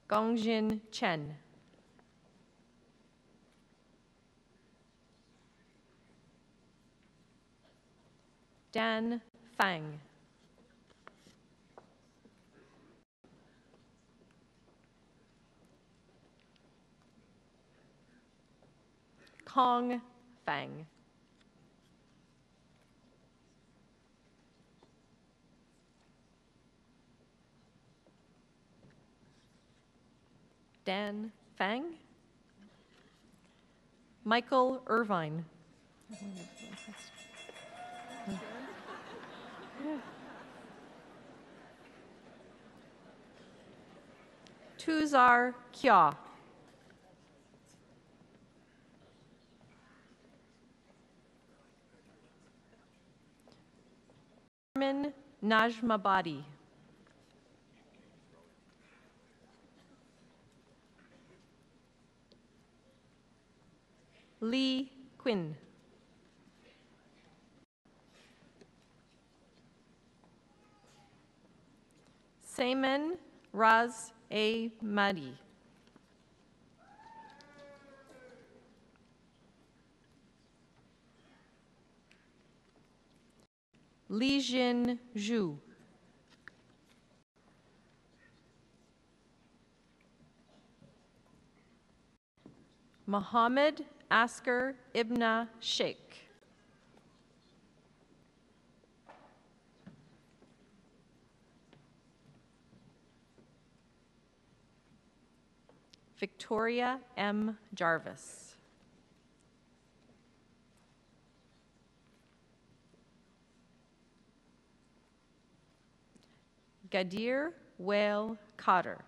Gongjin Chen. Dan Fang. Kong Fang. Dan Fang. Michael Irvine. Tuzar Kya. Armin Najmabadi. Lee Quinn. Sayman Raz A. Madi. Lijin Zhu. Mohammed Asker Ibn Sheikh. Victoria M. Jarvis. Gadir Whale Cotter.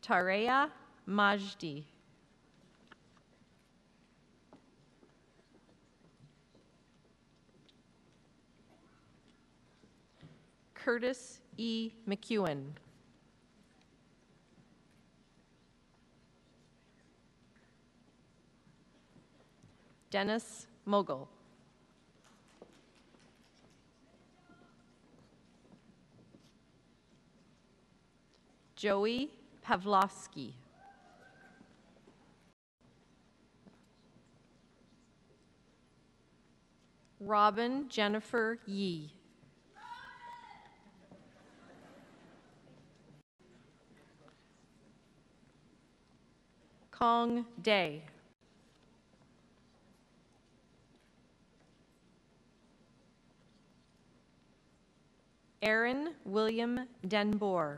Tareya Majdi. Curtis E. McEwen. Dennis Mogul. Joey Pavlovsky. Robin Jennifer Yee. Kong Day. Aaron William Denboer.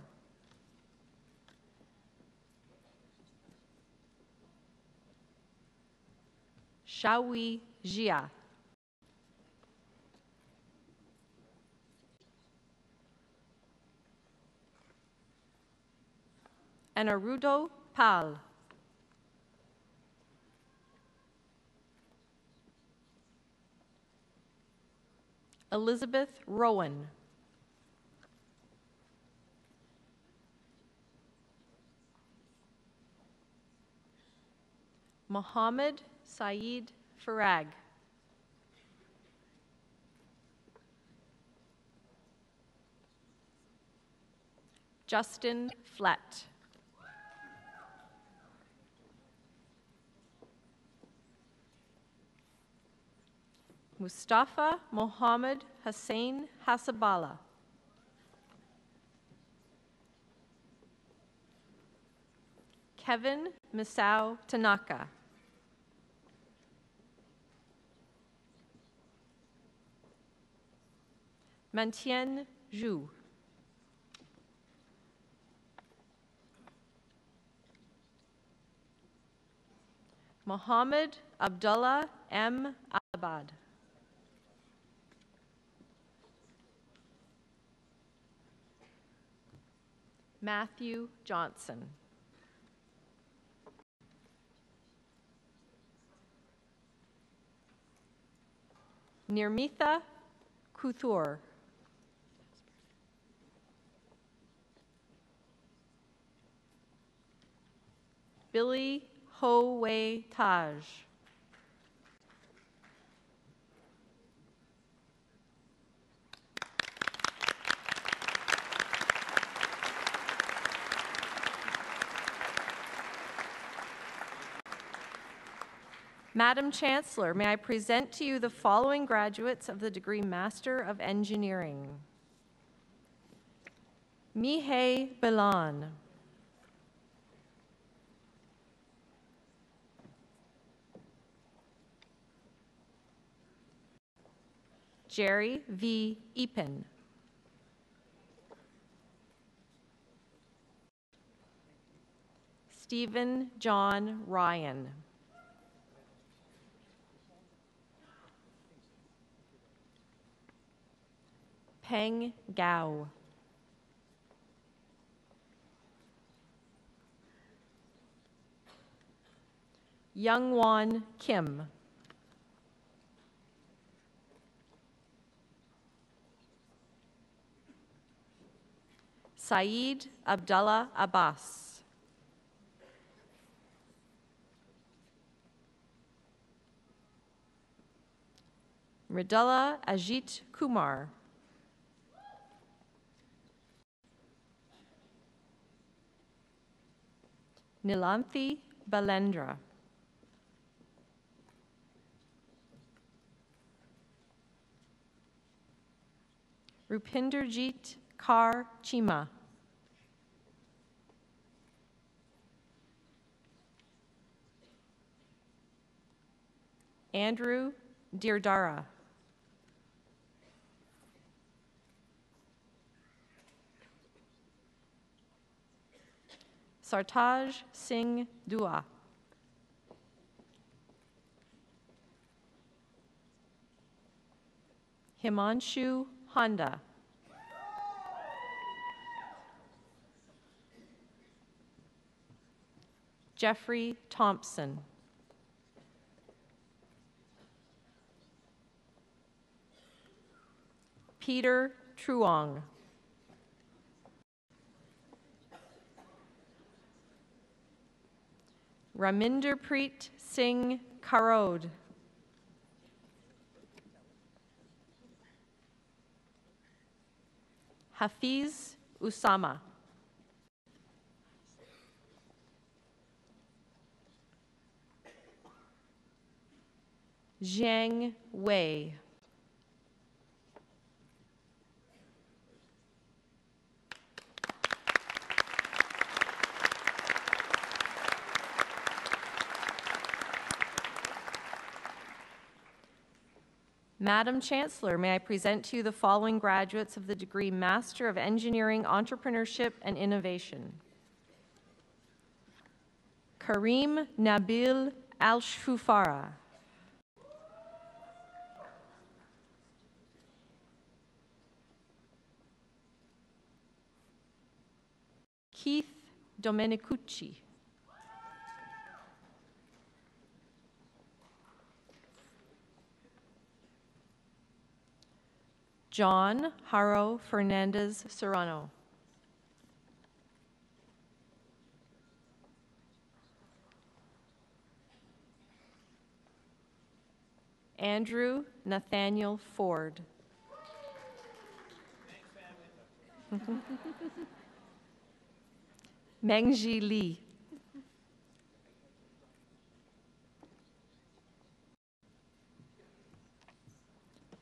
Shawi Jia. Anarudo Pal. Elizabeth Rowan. Mohammed Saeed Farag. Justin Flett. Mustafa Mohammed Hussein Hasabala. Kevin Misao Tanaka. Mantien Zhu. Mohammed Abdullah M. Abad. Matthew Johnson. Nirmitha Kuthur. Billy Ho Wei Taj. Madam Chancellor, may I present to you the following graduates of the degree Master of Engineering. Mihai Belan. Jerry V. Epen. Stephen John Ryan. Peng Gao. Youngwon Kim. Saeed Abdullah Abbas. Mridula Ajit Kumar. Nilanthi Balendra. Rupinderjeet Kaur Chima. Andrew Dirdara. Sartaj Singh Dua. Himanshu Honda. Jeffrey Thompson. Peter Truong. Raminderpreet Singh Karod. Hafiz Usama. Zhang Wei. Madam Chancellor, may I present to you the following graduates of the degree Master of Engineering, Entrepreneurship, and Innovation. Kareem Nabil Al-Shufara. Keith Domenicucci. John Haro Fernandez Serrano. Andrew Nathaniel Ford. Mengji Li.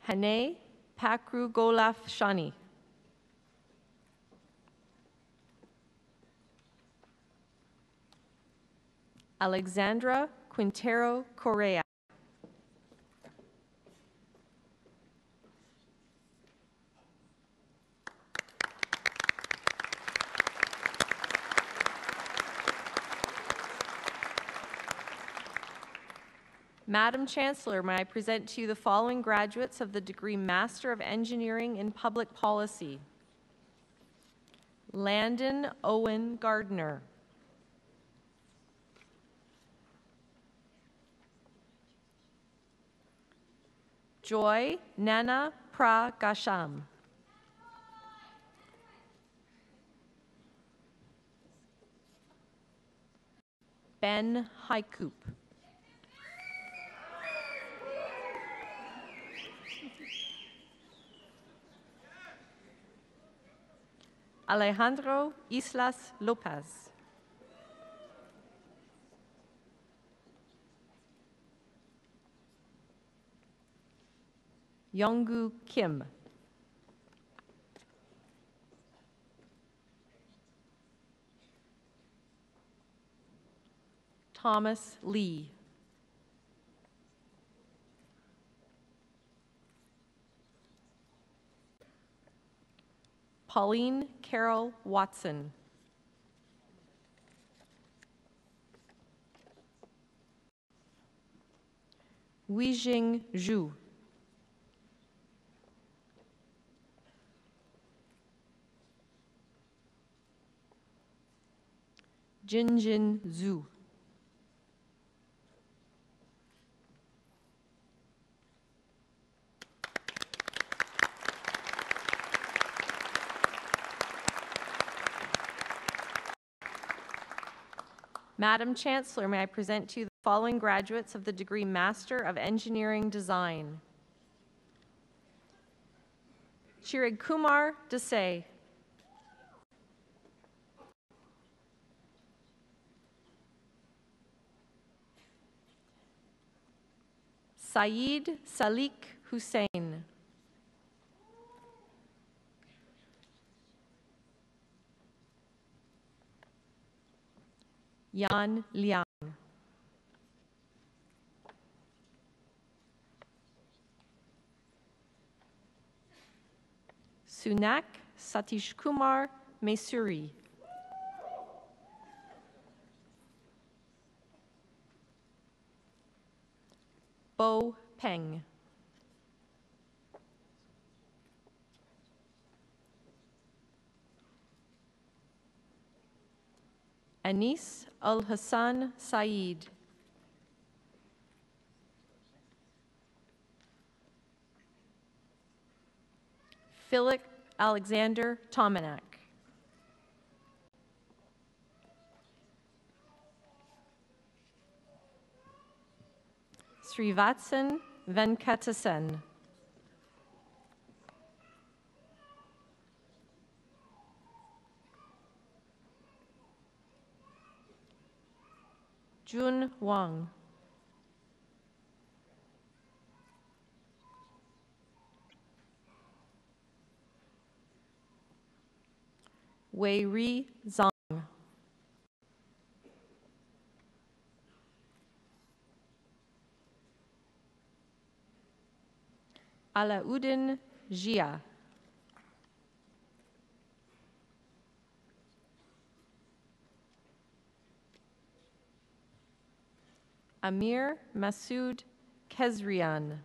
Hane Pakru Golaf Shani. Alexandra Quintero Correa. Madam Chancellor, may I present to you the following graduates of the degree Master of Engineering in Public Policy. Landon Owen Gardner. Joy Nana Pragasham. Ben Haikoop. Alejandro Islas Lopez. Yonggu Kim. Thomas Lee. Pauline Carol Watson. Weijing Zhu. Jinjin Zhu. Madam Chancellor, may I present to you the following graduates of the degree Master of Engineering Design. Chirag Kumar Desai. Saeed Salik Hussain. Yan Liang. Sunak Satish Kumar Mesuri. Bo Peng. Anis Al-Hassan Saeed. Philip Alexander Tomanak. Srivatsan Venkatasen. Jun Wang. Wei Ri Zhang. Alauddin Jia. Amir Masood Kezrian.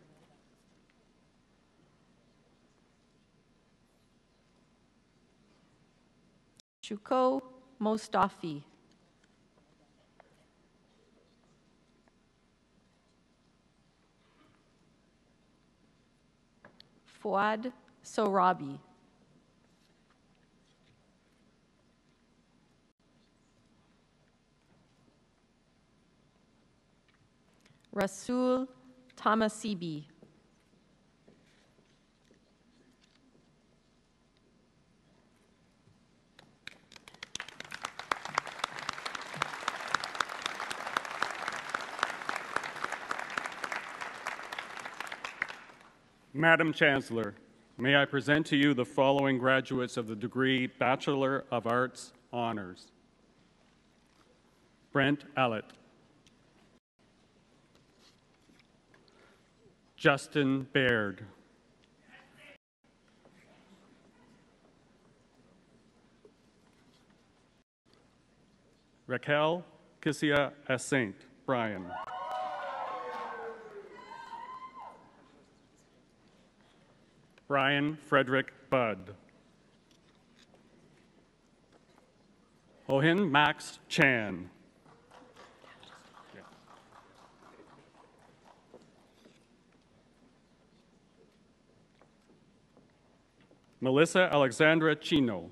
Shuko Mostafi. Fuad Sorabi. Rasul Tamasibi. Madam Chancellor, may I present to you the following graduates of the degree Bachelor of Arts Honors. Brent Allett. Justin Baird. Raquel Kissia Assaint, Brian. Brian Frederick Budd. Ohin Max Chan. Melissa Alexandra Chino.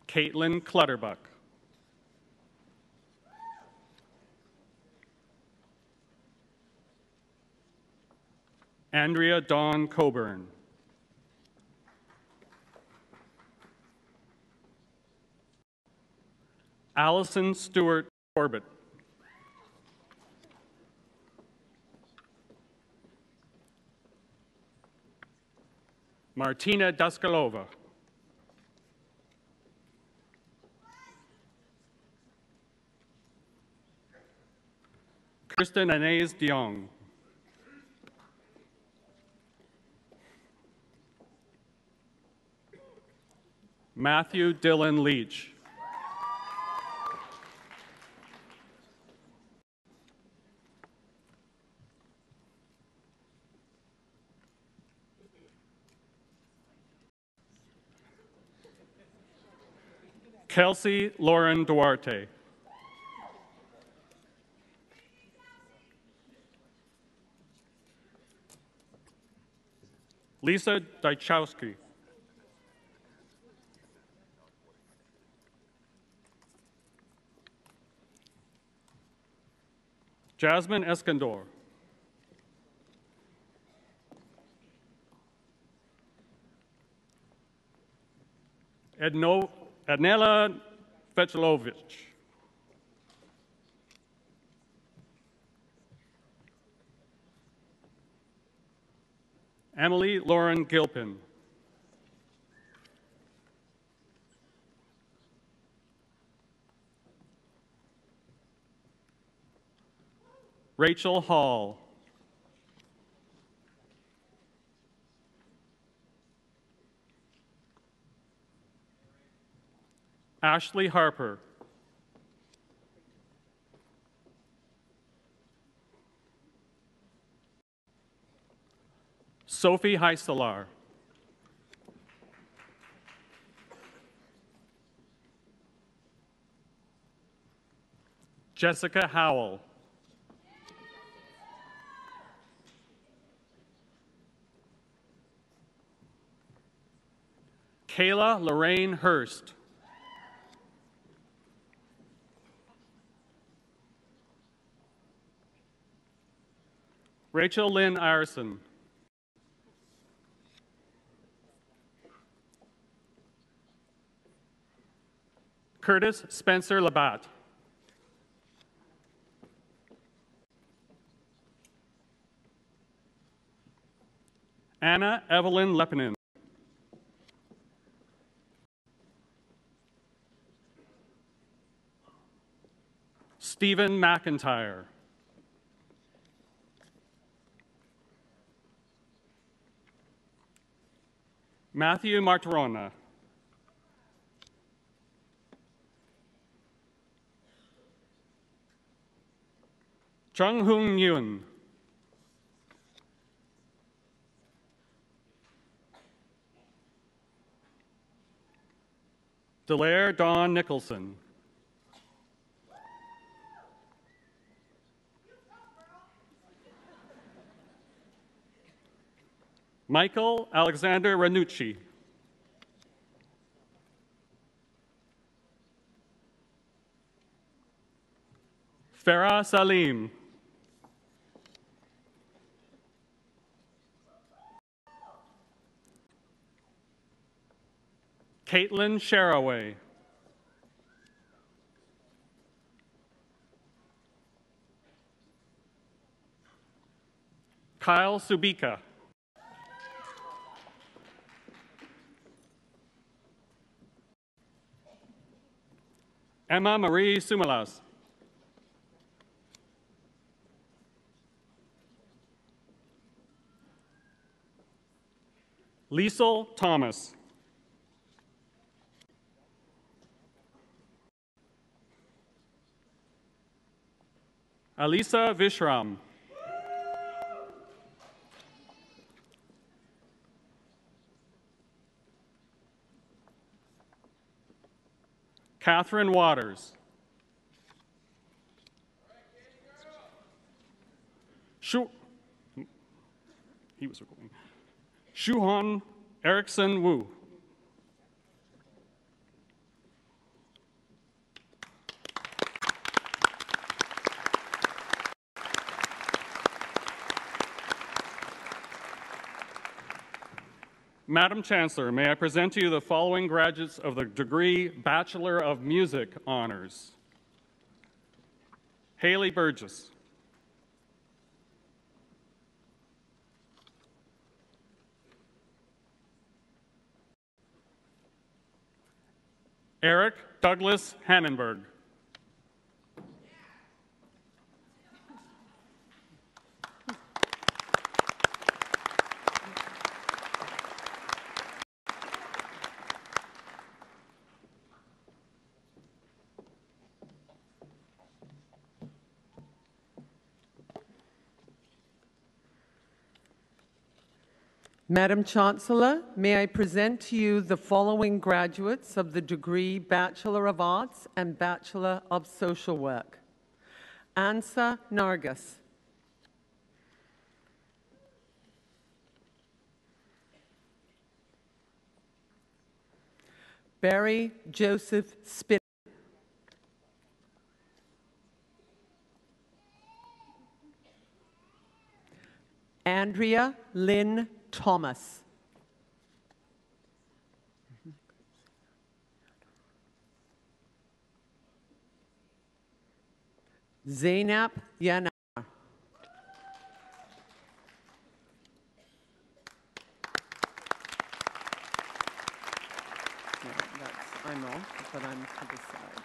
Caitlin Clutterbuck. Andrea Dawn Coburn. Allison Stewart Corbett. Martina Daskalova. Kristen Anais Diong. Matthew Dylan Leach. Kelsey Lauren Duarte. Lisa Dyczowski. Jasmine Escandor. Ednela Vecilovich. Emily Lauren Gilpin. Rachel Hall. Ashley Harper. Sophie Heistelar. Jessica Howell. Kayla Lorraine Hurst. Rachel Lynn Ireson. Curtis Spencer Labatt. Anna Evelyn Lepinin. Stephen McIntyre. Matthew Martorona. Chung Hoon Yun. Delaire Dawn Nicholson. Michael Alexander Ranucci. Farah Salim. Caitlin Sharaway. Kyle Subika. Emma Marie Sumalas. Liesel Thomas. Alisa Vishram. Catherine Waters. He was recording. Shuhan Erickson Wu. Madam Chancellor, may I present to you the following graduates of the degree Bachelor of Music honors. Haley Burgess. Eric Douglas Hannenberg. Madam Chancellor, may I present to you the following graduates of the degree Bachelor of Arts and Bachelor of Social Work. Ansa Nargis. Barry Joseph Spitz. Andrea Lynn Thomas. Zainab Yana. I know, but I'm to the side.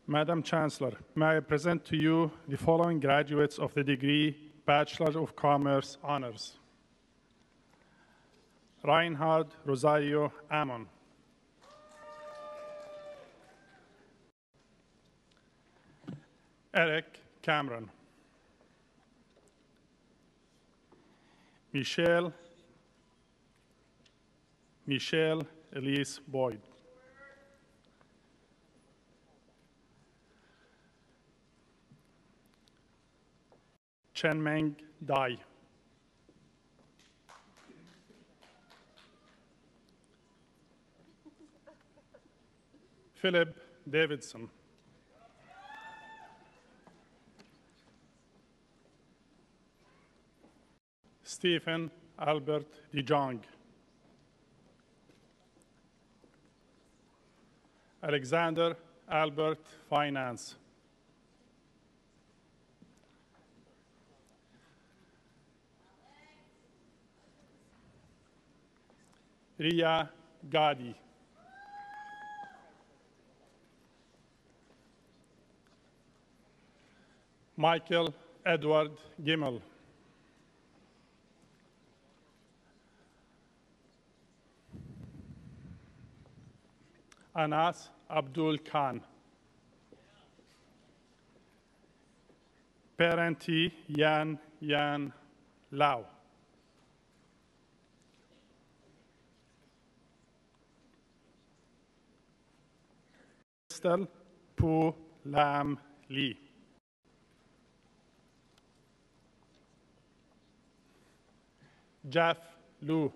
Madam Chancellor, may I present to you the following graduates of the degree Bachelor of Commerce Honors. Reinhard Rosario Amon. Eric Cameron. Michelle Elise Boyd. Chenmeng Dai. Philip Davidson. Stephen Albert DeJong. Alexander Albert Finance. Ria Gadi. Michael Edward Gimmel. Anas Abdul Khan. Parenti Yan Lau. Crystal Pu Lam Lee. Jeff Lu.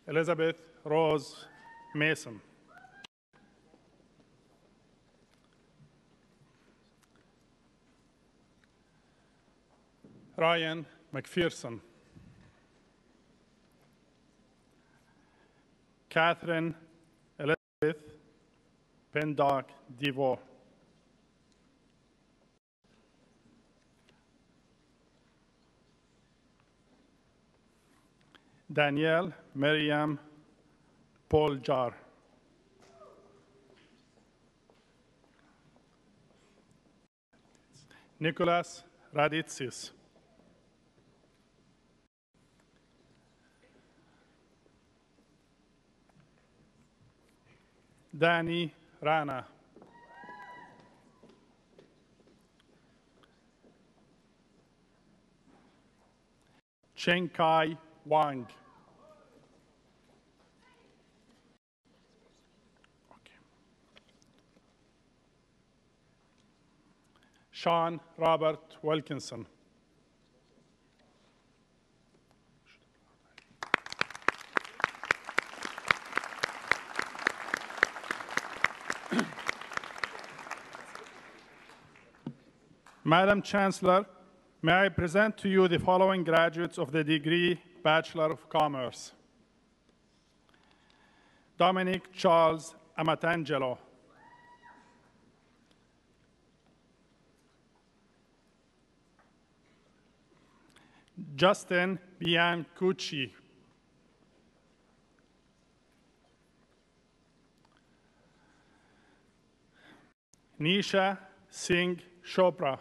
Elizabeth Rose Mason. Ryan McPherson. Catherine Elizabeth Pendock Devo. Danielle Miriam Paul Jar. Nicholas Raditsis. Danny Rana. Cheng Kai Wang. Sean Robert Wilkinson. Madam Chancellor, may I present to you the following graduates of the degree Bachelor of Commerce. Dominic Charles Amatangelo. Justin Biancucci. Nisha Singh Chopra.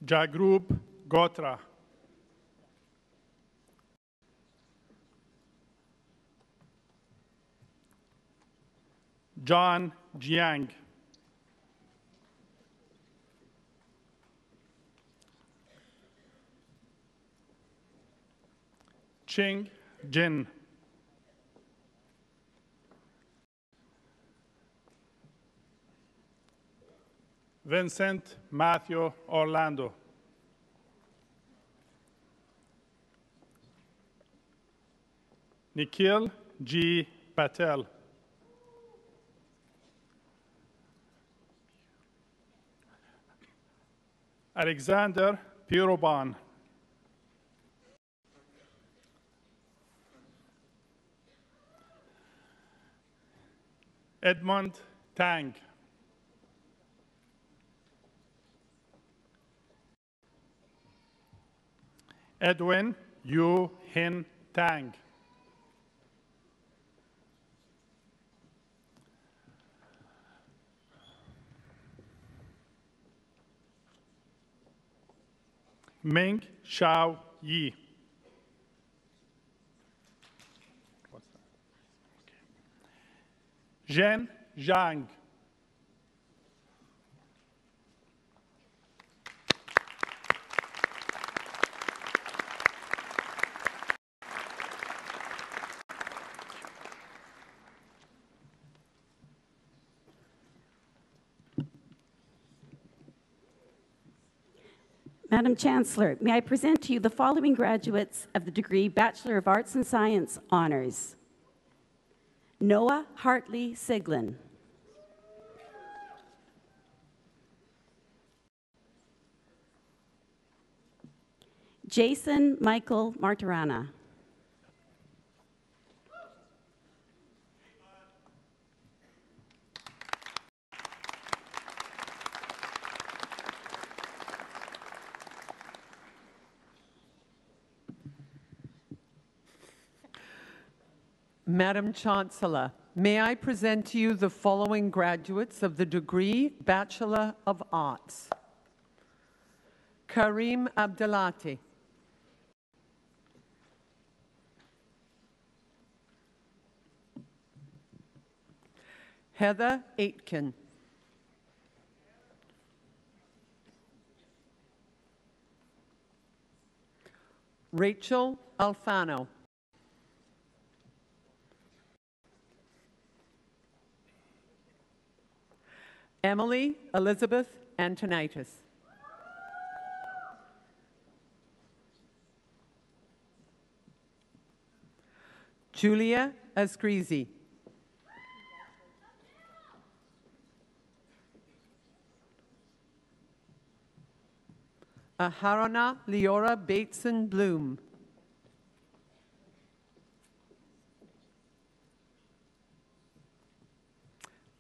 Jagrup Gotra. John Jiang. Ching Jin. Vincent Matthew Orlando. Nikhil G. Patel. Alexander Piroban. Edmund Tang. Edwin Yu Hin Tang. Ming Xiao Yi. Zhen Zhang. Madam Chancellor, may I present to you the following graduates of the degree Bachelor of Arts and Science Honors. Noah Hartley Siglin. Jason Michael Martirana. Madam Chancellor, may I present to you the following graduates of the degree Bachelor of Arts. Kareem Abdelati. Heather Aitken. Rachel Alfano. Emily Elizabeth Antonitis. Julia Asgrezi. Aharana Leora Bateson Bloom.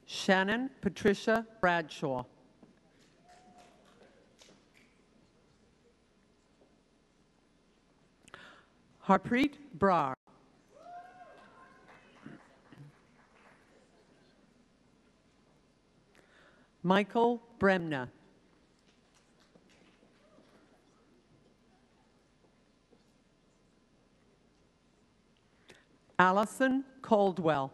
Shannon Patricia Bradshaw. Harpreet Brar. Michael Bremner. Allison Caldwell.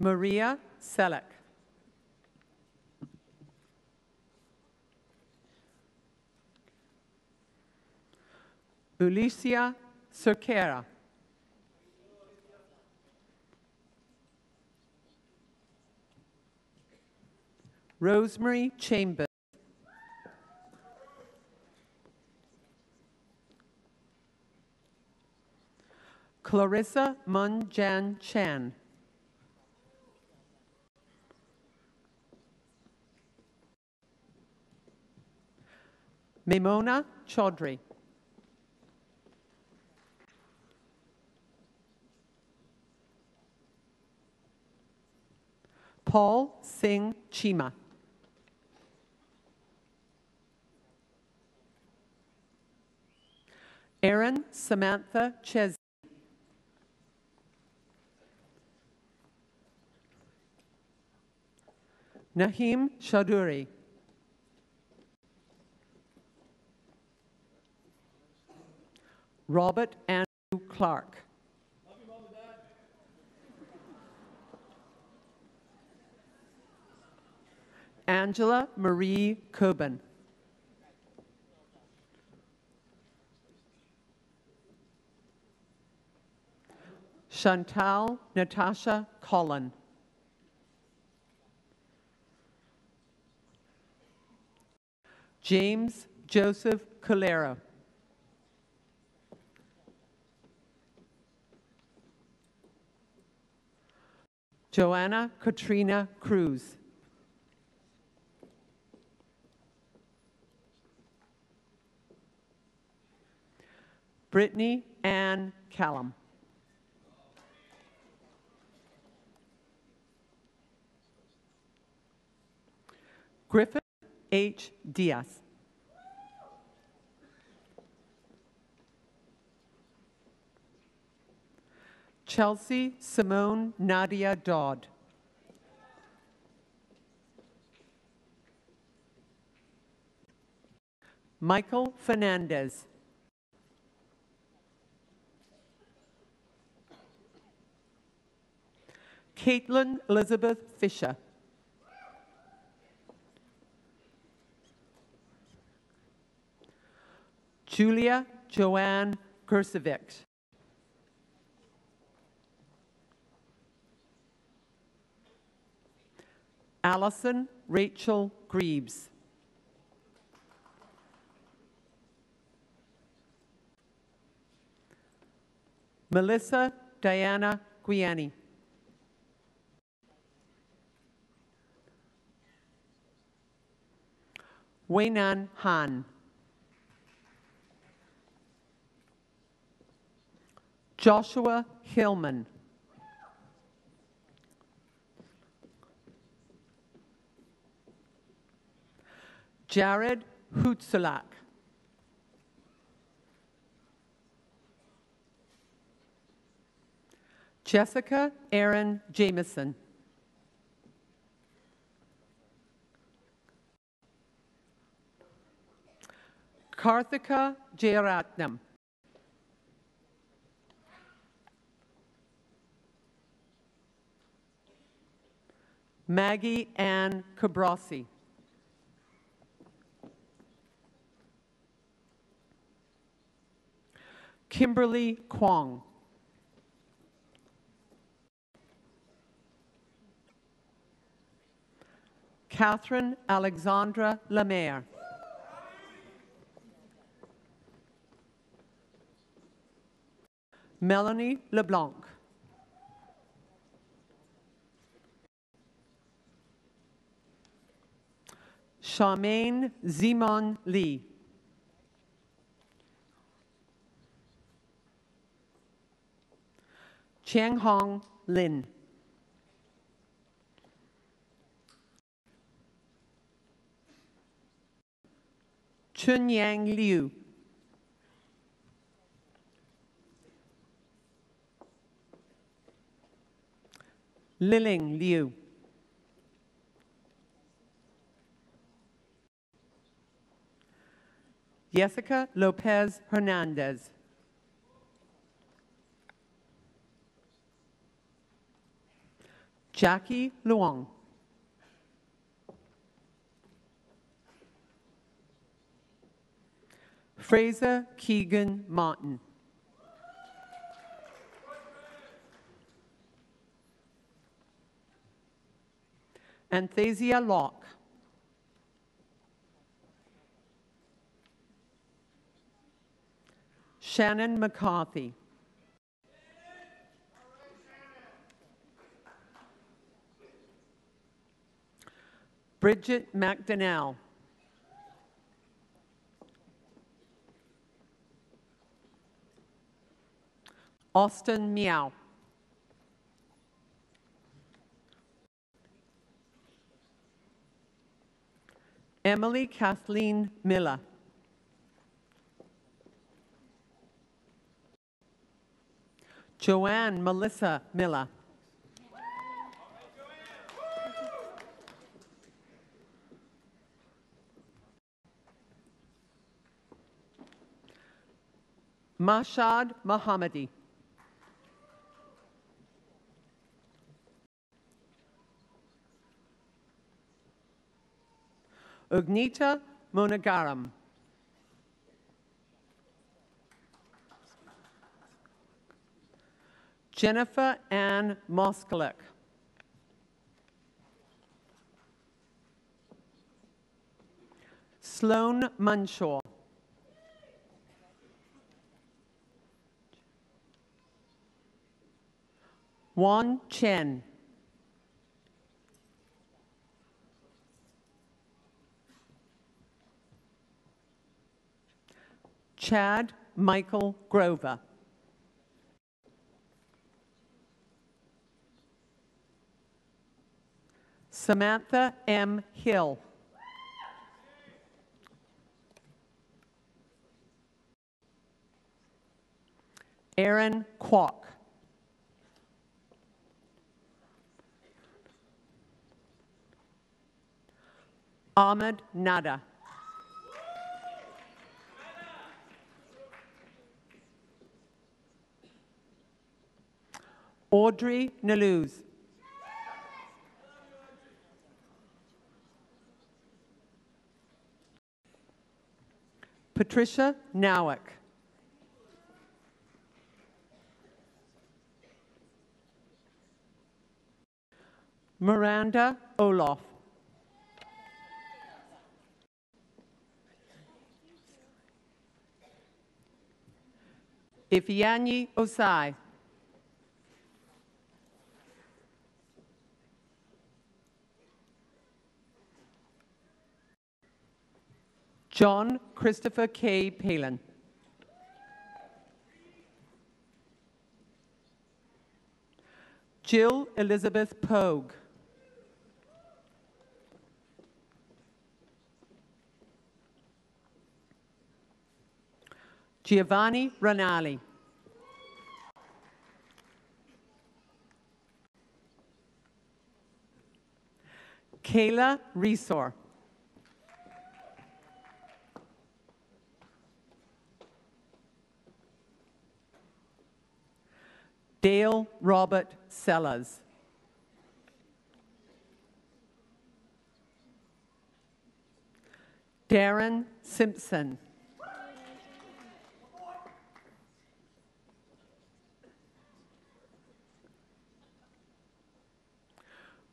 Maria Selleck. Ulicia Cerquera. Rosemary Chambers. Clarissa Munjan Chan. Memona Chaudhry. Paul Singh Chima. Erin Samantha Chesney. Naheem Chaudhuri. Robert Andrew Clark. Angela Marie Coben. Chantal Natasha Collin. James Joseph Calera. Joanna Katrina Cruz. Brittany Ann Callum. Griffith H. Diaz. Chelsea Simone Nadia Dodd. Michael Fernandez. Caitlin Elizabeth Fisher. Julia Joanne Gersevic. Allison Rachel Greaves. Melissa Diana Guiani. Weinan Han. Joshua Hillman. Jared Hutsulak. Jessica Erin Jameson. Karthika Jayaratnam. Maggie Ann Cabrasi. Kimberly Kwong. Catherine Alexandra Lemaire. Melanie LeBlanc. Charmaine Zimon Lee. Chiang Hong Lin. Chun Yang Liu. Liling Liu. Jessica Lopez Hernandez. Jackie Luong. Fraser Keegan Martin. Anthesia Locke. Shannon McCarthy. Bridget McDonnell. Austin Meow. Emily Kathleen Miller. Joanne Melissa Miller. Mashad Mohammadi. Ugnita Monagaram. Jennifer Ann Moskalik. Sloan Munshaw. Juan Chen. Chad Michael Grover. Samantha M. Hill. Aaron Kwok. Ahmed Nada. Audrey Naluz. Patricia Nowick. Miranda Olof. Ifeanyi Osai. John Christopher K. Palin. Jill Elizabeth Pogue. Giovanni Ranali. Kayla Resor. Dale Robert Sellers. Darren Simpson.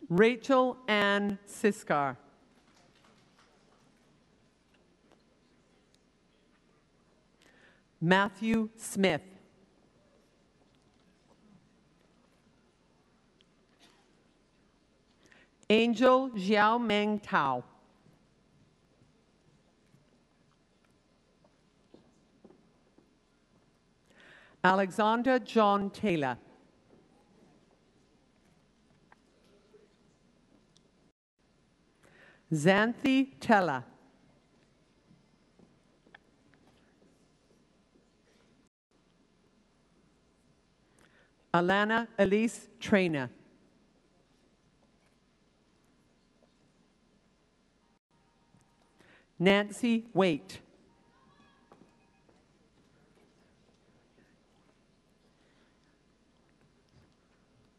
Rachel Ann Siskar. Matthew Smith. Angel Xiao Meng Tao. Alexander John Taylor. Xanthi Teller. Alana Elise Trainer. Nancy Waite.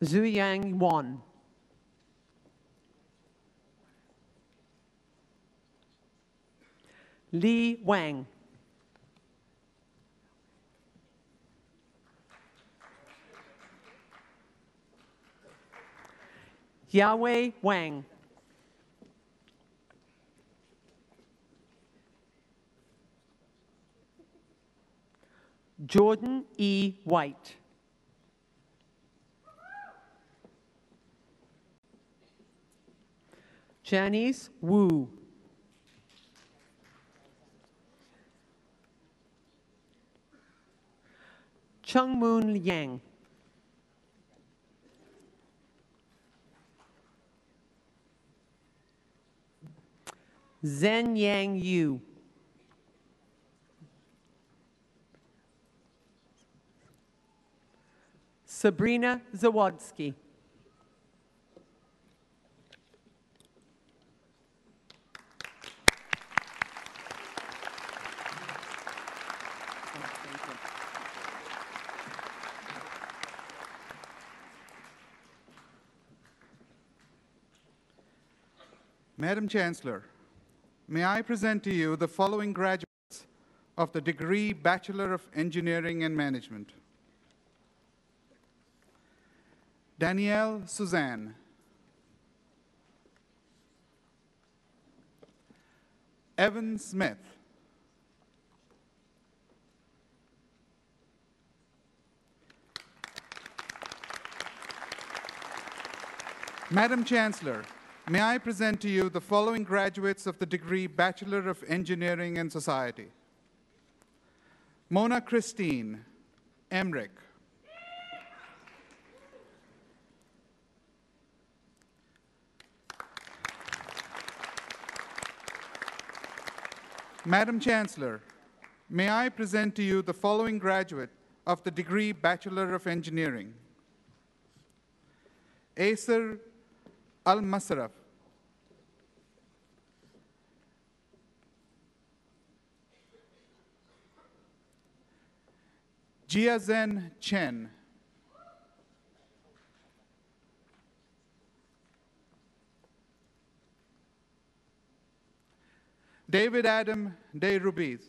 Zuyang Wan. Li Wang. Yahweh Wang. Jordan E. White. Janice Wu. Chung Moon Yang. Zhen Yang Yu. Sabrina Zawodsky. Madam Chancellor, may I present to you the following graduates of the degree Bachelor of Engineering and Management. Danielle Suzanne. Evan Smith. Madam Chancellor, may I present to you the following graduates of the degree Bachelor of Engineering and Society. Mona Christine Emmerich. Madam Chancellor, may I present to you the following graduate of the degree Bachelor of Engineering. Acer Al-Masraf. Jiazen Chen. David Adam De Rubiz.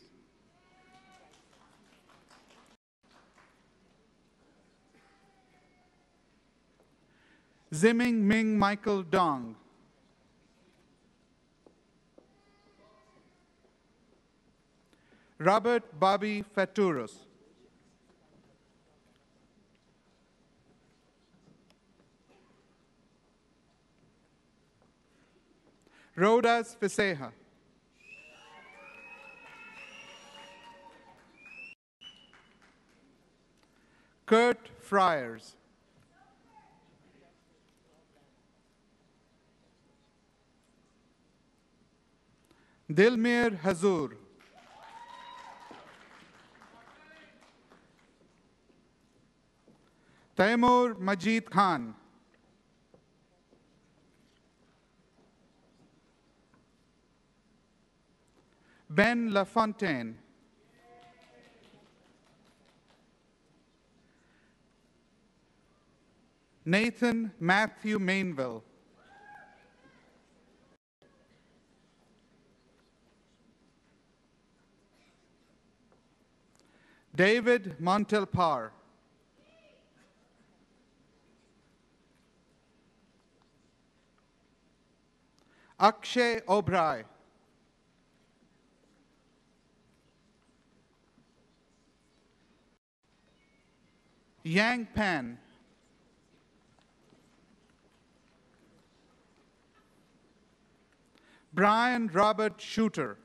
Ziming Ming Michael Dong. Robert Bobby Faturos. Rodas Fiseha. Kurt Friars. Dilmir Hazur. Taimur Majid Khan. Ben LaFontaine. Nathan Matthew Mainville. David Montelpar. Akshay Obrai. Yang Pan. Brian Robert Shooter.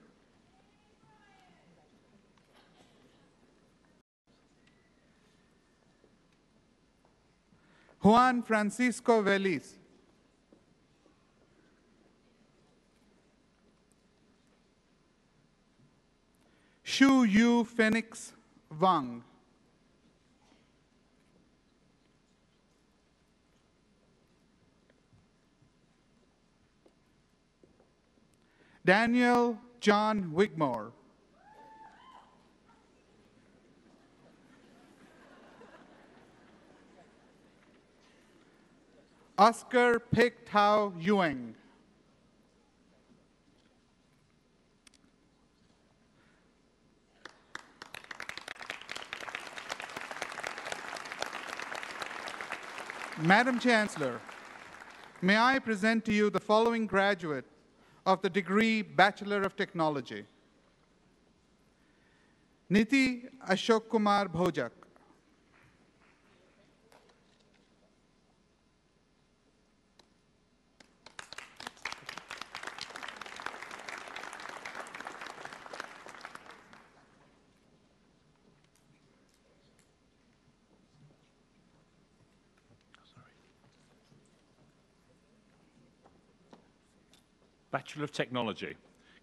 Juan Francisco Velis. Shu Yu Phoenix Wang. Daniel John Wigmore. Oscar Pik Tao Yueng. Madam Chancellor, may I present to you the following graduate of the degree Bachelor of Technology. Niti Ashok Kumar Bhojak. Bachelor of Technology,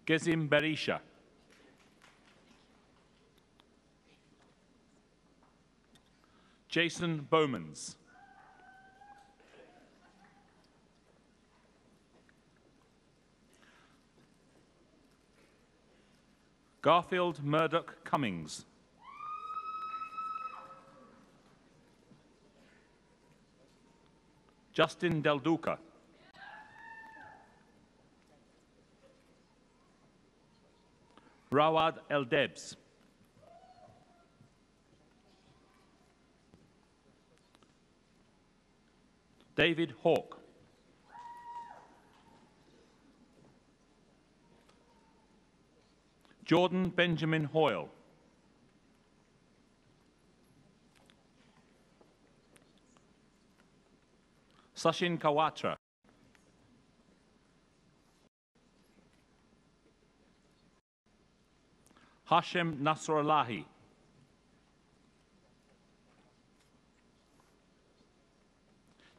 Gezim Berisha. Jason Bowmans. Garfield Murdoch Cummings. Justin Del Duca. Rawad El-Debs. David Hawke. Jordan Benjamin Hoyle. Sachin Kawatra. Hashem Nasrallahi.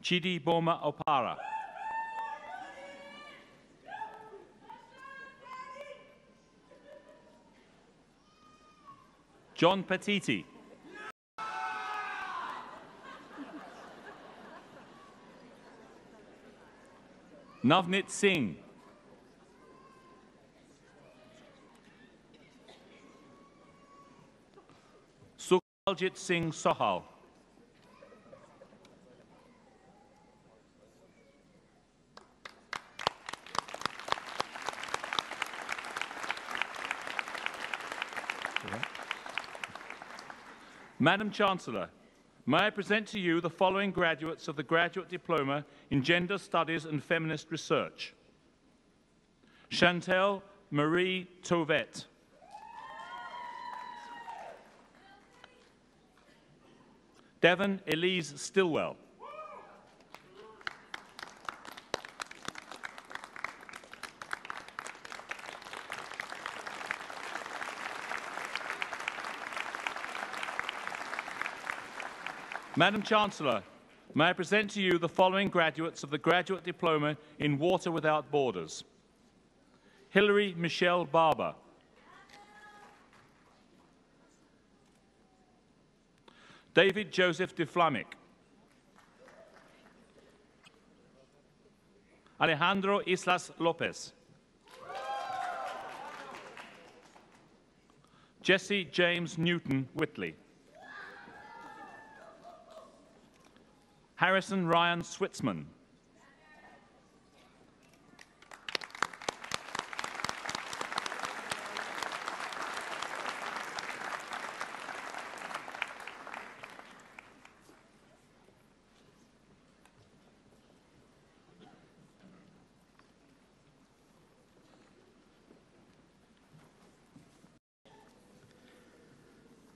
Chidi Boma Opara. John Petiti. Navnit Singh. Sukhaljit Singh Sohal. Madam Chancellor, may I present to you the following graduates of the Graduate Diploma in Gender Studies and Feminist Research. Chantel Marie Tovet. Devon Elise Stillwell. Madam Chancellor, may I present to you the following graduates of the Graduate Diploma in Water Without Borders. Hilary Michelle Barber. David Joseph DeFlamic. Alejandro Islas Lopez. Jesse James Newton Whitley. Harrison Ryan Switzman.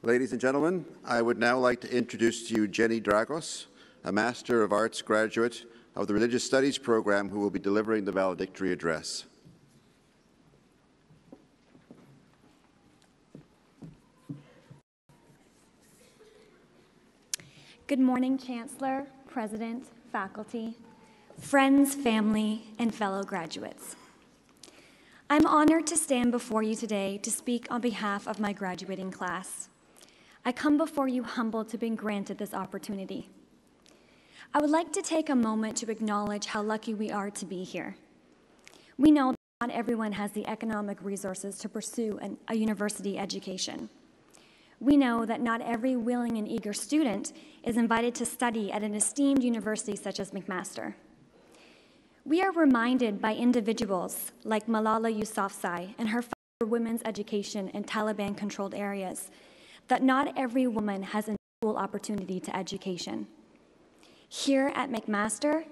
Ladies and gentlemen, I would now like to introduce to you Jenny Dragos, a Master of Arts graduate of the Religious Studies program, who will be delivering the valedictory address. Good morning, Chancellor, President, faculty, friends, family, and fellow graduates. I'm honored to stand before you today to speak on behalf of my graduating class. I come before you humbled to be granted this opportunity. I would like to take a moment to acknowledge how lucky we are to be here. We know that not everyone has the economic resources to pursue a university education. We know that not every willing and eager student is invited to study at an esteemed university such as McMaster. We are reminded by individuals like Malala Yousafzai and her fight for women's education in Taliban-controlled areas that not every woman has an equal opportunity to education. Here at McMaster,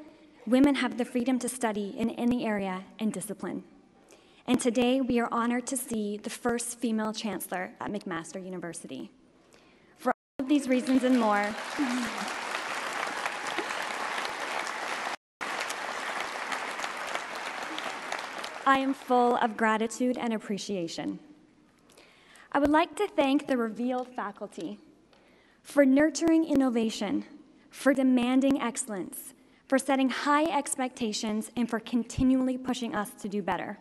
women have the freedom to study in any area and discipline. And today, we are honored to see the first female chancellor at McMaster University. For all of these reasons and more, I am full of gratitude and appreciation. I would like to thank the revealed faculty for nurturing innovation, for demanding excellence, for setting high expectations, and for continually pushing us to do better.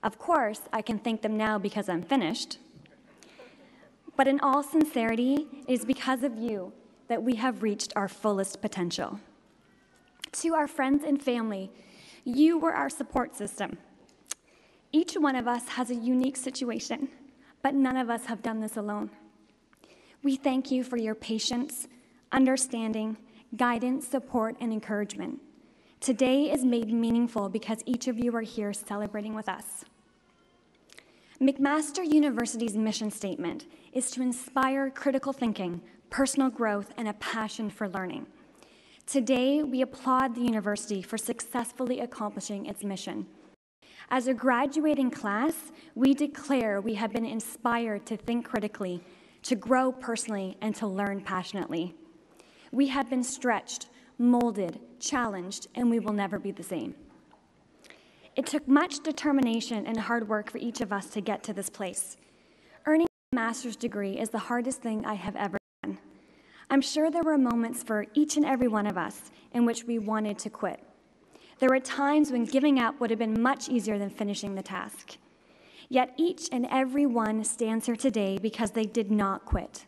Of course, I can thank them now because I'm finished. But in all sincerity, it is because of you that we have reached our fullest potential. To our friends and family, you were our support system. Each one of us has a unique situation, but none of us have done this alone. We thank you for your patience, understanding, guidance, support, and encouragement. Today is made meaningful because each of you are here celebrating with us. McMaster University's mission statement is to inspire critical thinking, personal growth, and a passion for learning. Today, we applaud the university for successfully accomplishing its mission. As a graduating class, we declare we have been inspired to think critically, to grow personally, and to learn passionately. We have been stretched, molded, challenged, and we will never be the same. It took much determination and hard work for each of us to get to this place. Earning a master's degree is the hardest thing I have ever done. I'm sure there were moments for each and every one of us in which we wanted to quit. There were times when giving up would have been much easier than finishing the task. Yet each and every one stands here today because they did not quit.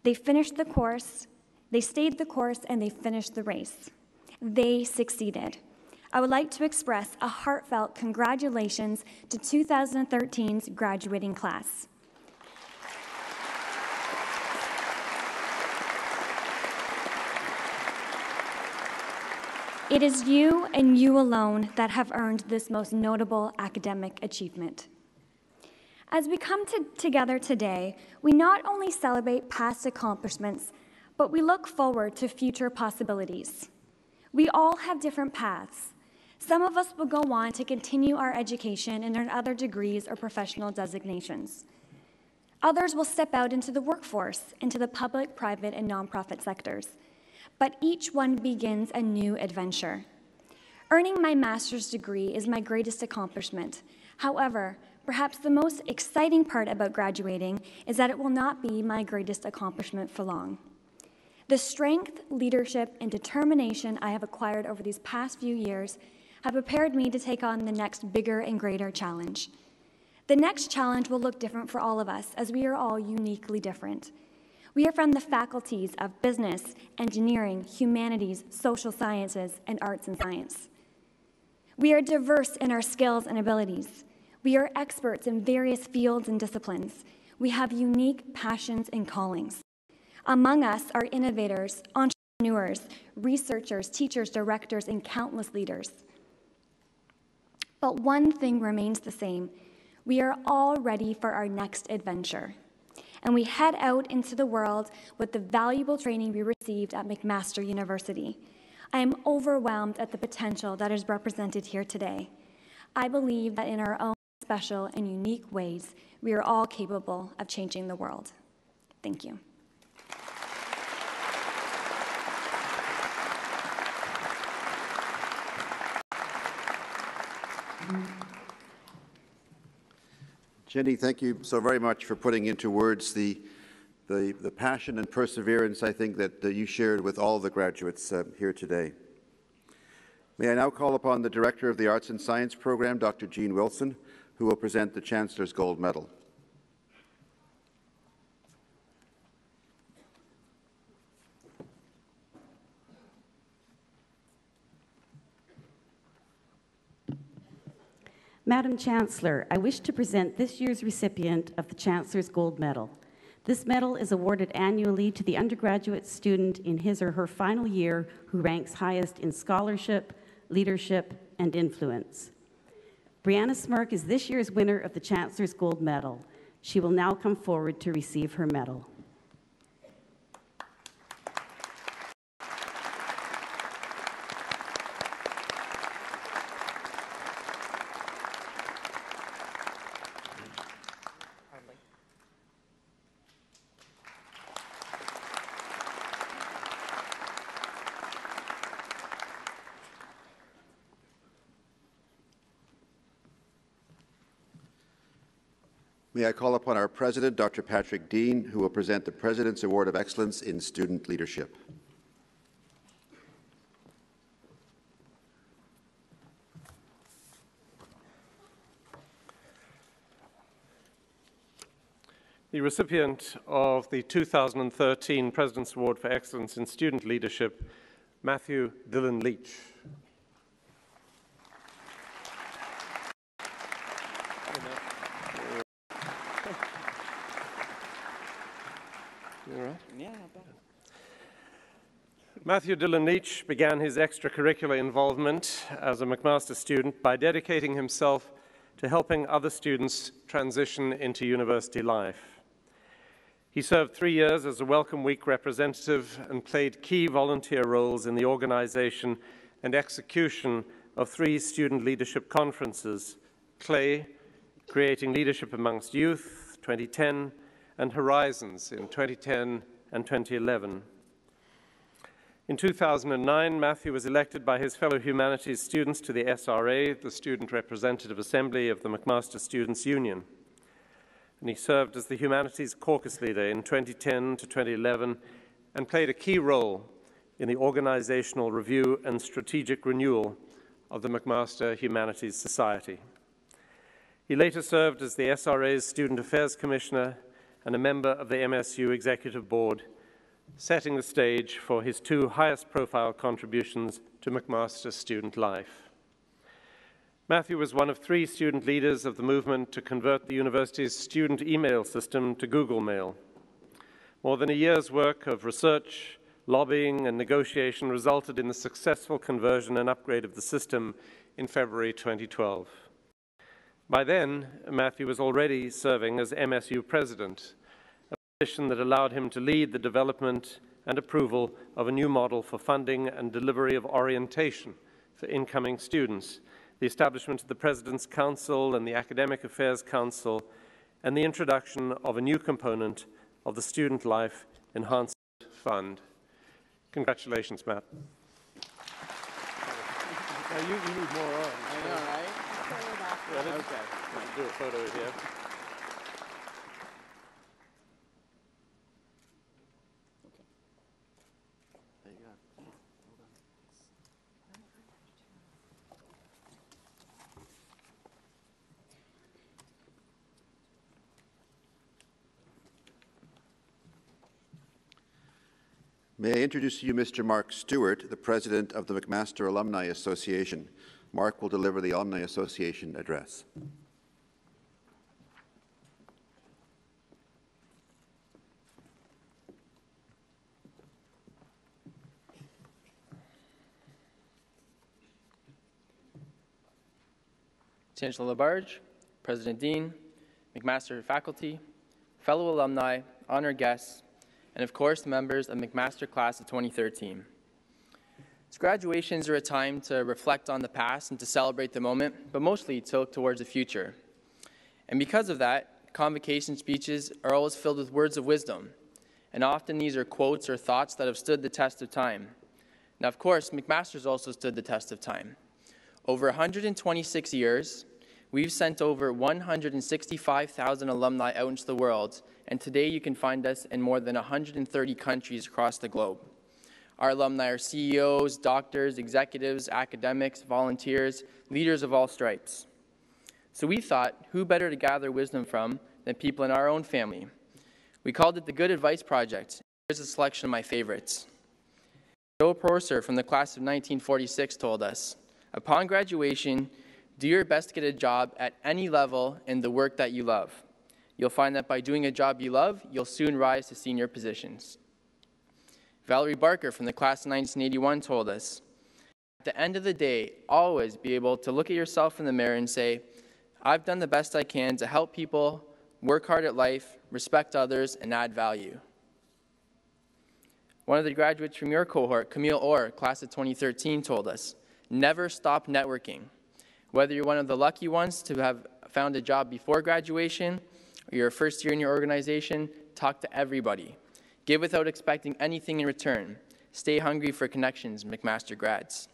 They finished the course, they stayed the course, and they finished the race. They succeeded. I would like to express a heartfelt congratulations to 2013's graduating class. It is you and you alone that have earned this most notable academic achievement. As we come together today, we not only celebrate past accomplishments, but we look forward to future possibilities. We all have different paths. Some of us will go on to continue our education and earn other degrees or professional designations. Others will step out into the workforce, into the public, private, and nonprofit sectors. But each one begins a new adventure. Earning my master's degree is my greatest accomplishment. However, perhaps the most exciting part about graduating is that it will not be my greatest accomplishment for long. The strength, leadership, and determination I have acquired over these past few years have prepared me to take on the next bigger and greater challenge. The next challenge will look different for all of us, as we are all uniquely different. We are from the faculties of business, engineering, humanities, social sciences, and arts and science. We are diverse in our skills and abilities. We are experts in various fields and disciplines. We have unique passions and callings. Among us are innovators, entrepreneurs, researchers, teachers, directors, and countless leaders. But one thing remains the same. We are all ready for our next adventure. And we head out into the world with the valuable training we received at McMaster University. I am overwhelmed at the potential that is represented here today. I believe that in our own special and unique ways, we are all capable of changing the world. Thank you. Jenny, thank you so very much for putting into words the passion and perseverance, I think, that you shared with all the graduates here today. May I now call upon the Director of the Arts and Science Program, Dr. Jean Wilson, who will present the Chancellor's Gold Medal. Madam Chancellor, I wish to present this year's recipient of the Chancellor's Gold Medal. This medal is awarded annually to the undergraduate student in his or her final year who ranks highest in scholarship, leadership, and influence. Brianna Smirk is this year's winner of the Chancellor's Gold Medal. She will now come forward to receive her medal. May I call upon our President, Dr. Patrick Dean, who will present the President's Award of Excellence in Student Leadership. The recipient of the 2013 President's Award for Excellence in Student Leadership, Matthew Dillon Leach. All right. Yeah, not bad. Matthew Dillon Leach began his extracurricular involvement as a McMaster student by dedicating himself to helping other students transition into university life. He served 3 years as a Welcome Week representative and played key volunteer roles in the organization and execution of 3 student leadership conferences, CLAY, Creating Leadership Amongst Youth, 2010, and Horizons in 2010 and 2011. In 2009, Matthew was elected by his fellow humanities students to the SRA, the Student Representative Assembly of the McMaster Students' Union. And he served as the Humanities Caucus Leader in 2010 to 2011 and played a key role in the organizational review and strategic renewal of the McMaster Humanities Society. He later served as the SRA's Student Affairs Commissioner and a member of the MSU Executive Board, setting the stage for his 2 highest-profile contributions to McMaster student life. Matthew was one of 3 student leaders of the movement to convert the university's student email system to Google Mail. More than a year's work of research, lobbying, and negotiation resulted in the successful conversion and upgrade of the system in February 2012. By then, Matthew was already serving as MSU president, a position that allowed him to lead the development and approval of a new model for funding and delivery of orientation for incoming students, the establishment of the President's Council and the Academic Affairs Council, and the introduction of a new component of the Student Life Enhancement Fund. Congratulations, Matt. You need more on. I know, right? Yeah, let's do a photo here. There you go. May I introduce to you Mr. Mark Stewart, the President of the McMaster Alumni Association. Mark will deliver the Alumni Association address. Chancellor Labarge, President Dean, McMaster faculty, fellow alumni, honored guests, and of course, the members of McMaster class of 2013. So graduations are a time to reflect on the past and to celebrate the moment, but mostly to look towards the future. And because of that, convocation speeches are always filled with words of wisdom, and often these are quotes or thoughts that have stood the test of time. Now, of course, McMaster's also stood the test of time. Over 126 years, we've sent over 165,000 alumni out into the world, and today you can find us in more than 130 countries across the globe. Our alumni are CEOs, doctors, executives, academics, volunteers, leaders of all stripes. So we thought, who better to gather wisdom from than people in our own family? We called it the Good Advice Project. Here's a selection of my favorites. Joe Prosser from the class of 1946 told us, upon graduation, do your best to get a job at any level in the work that you love. You'll find that by doing a job you love, you'll soon rise to senior positions. Valerie Barker from the class of 1981 told us, at the end of the day, always be able to look at yourself in the mirror and say, I've done the best I can to help people, work hard at life, respect others, and add value. One of the graduates from your cohort, Camille Orr, class of 2013, told us, never stop networking. Whether you're one of the lucky ones to have found a job before graduation, or you're a first year in your organization, talk to everybody. Give without expecting anything in return. Stay hungry for connections, McMaster grads.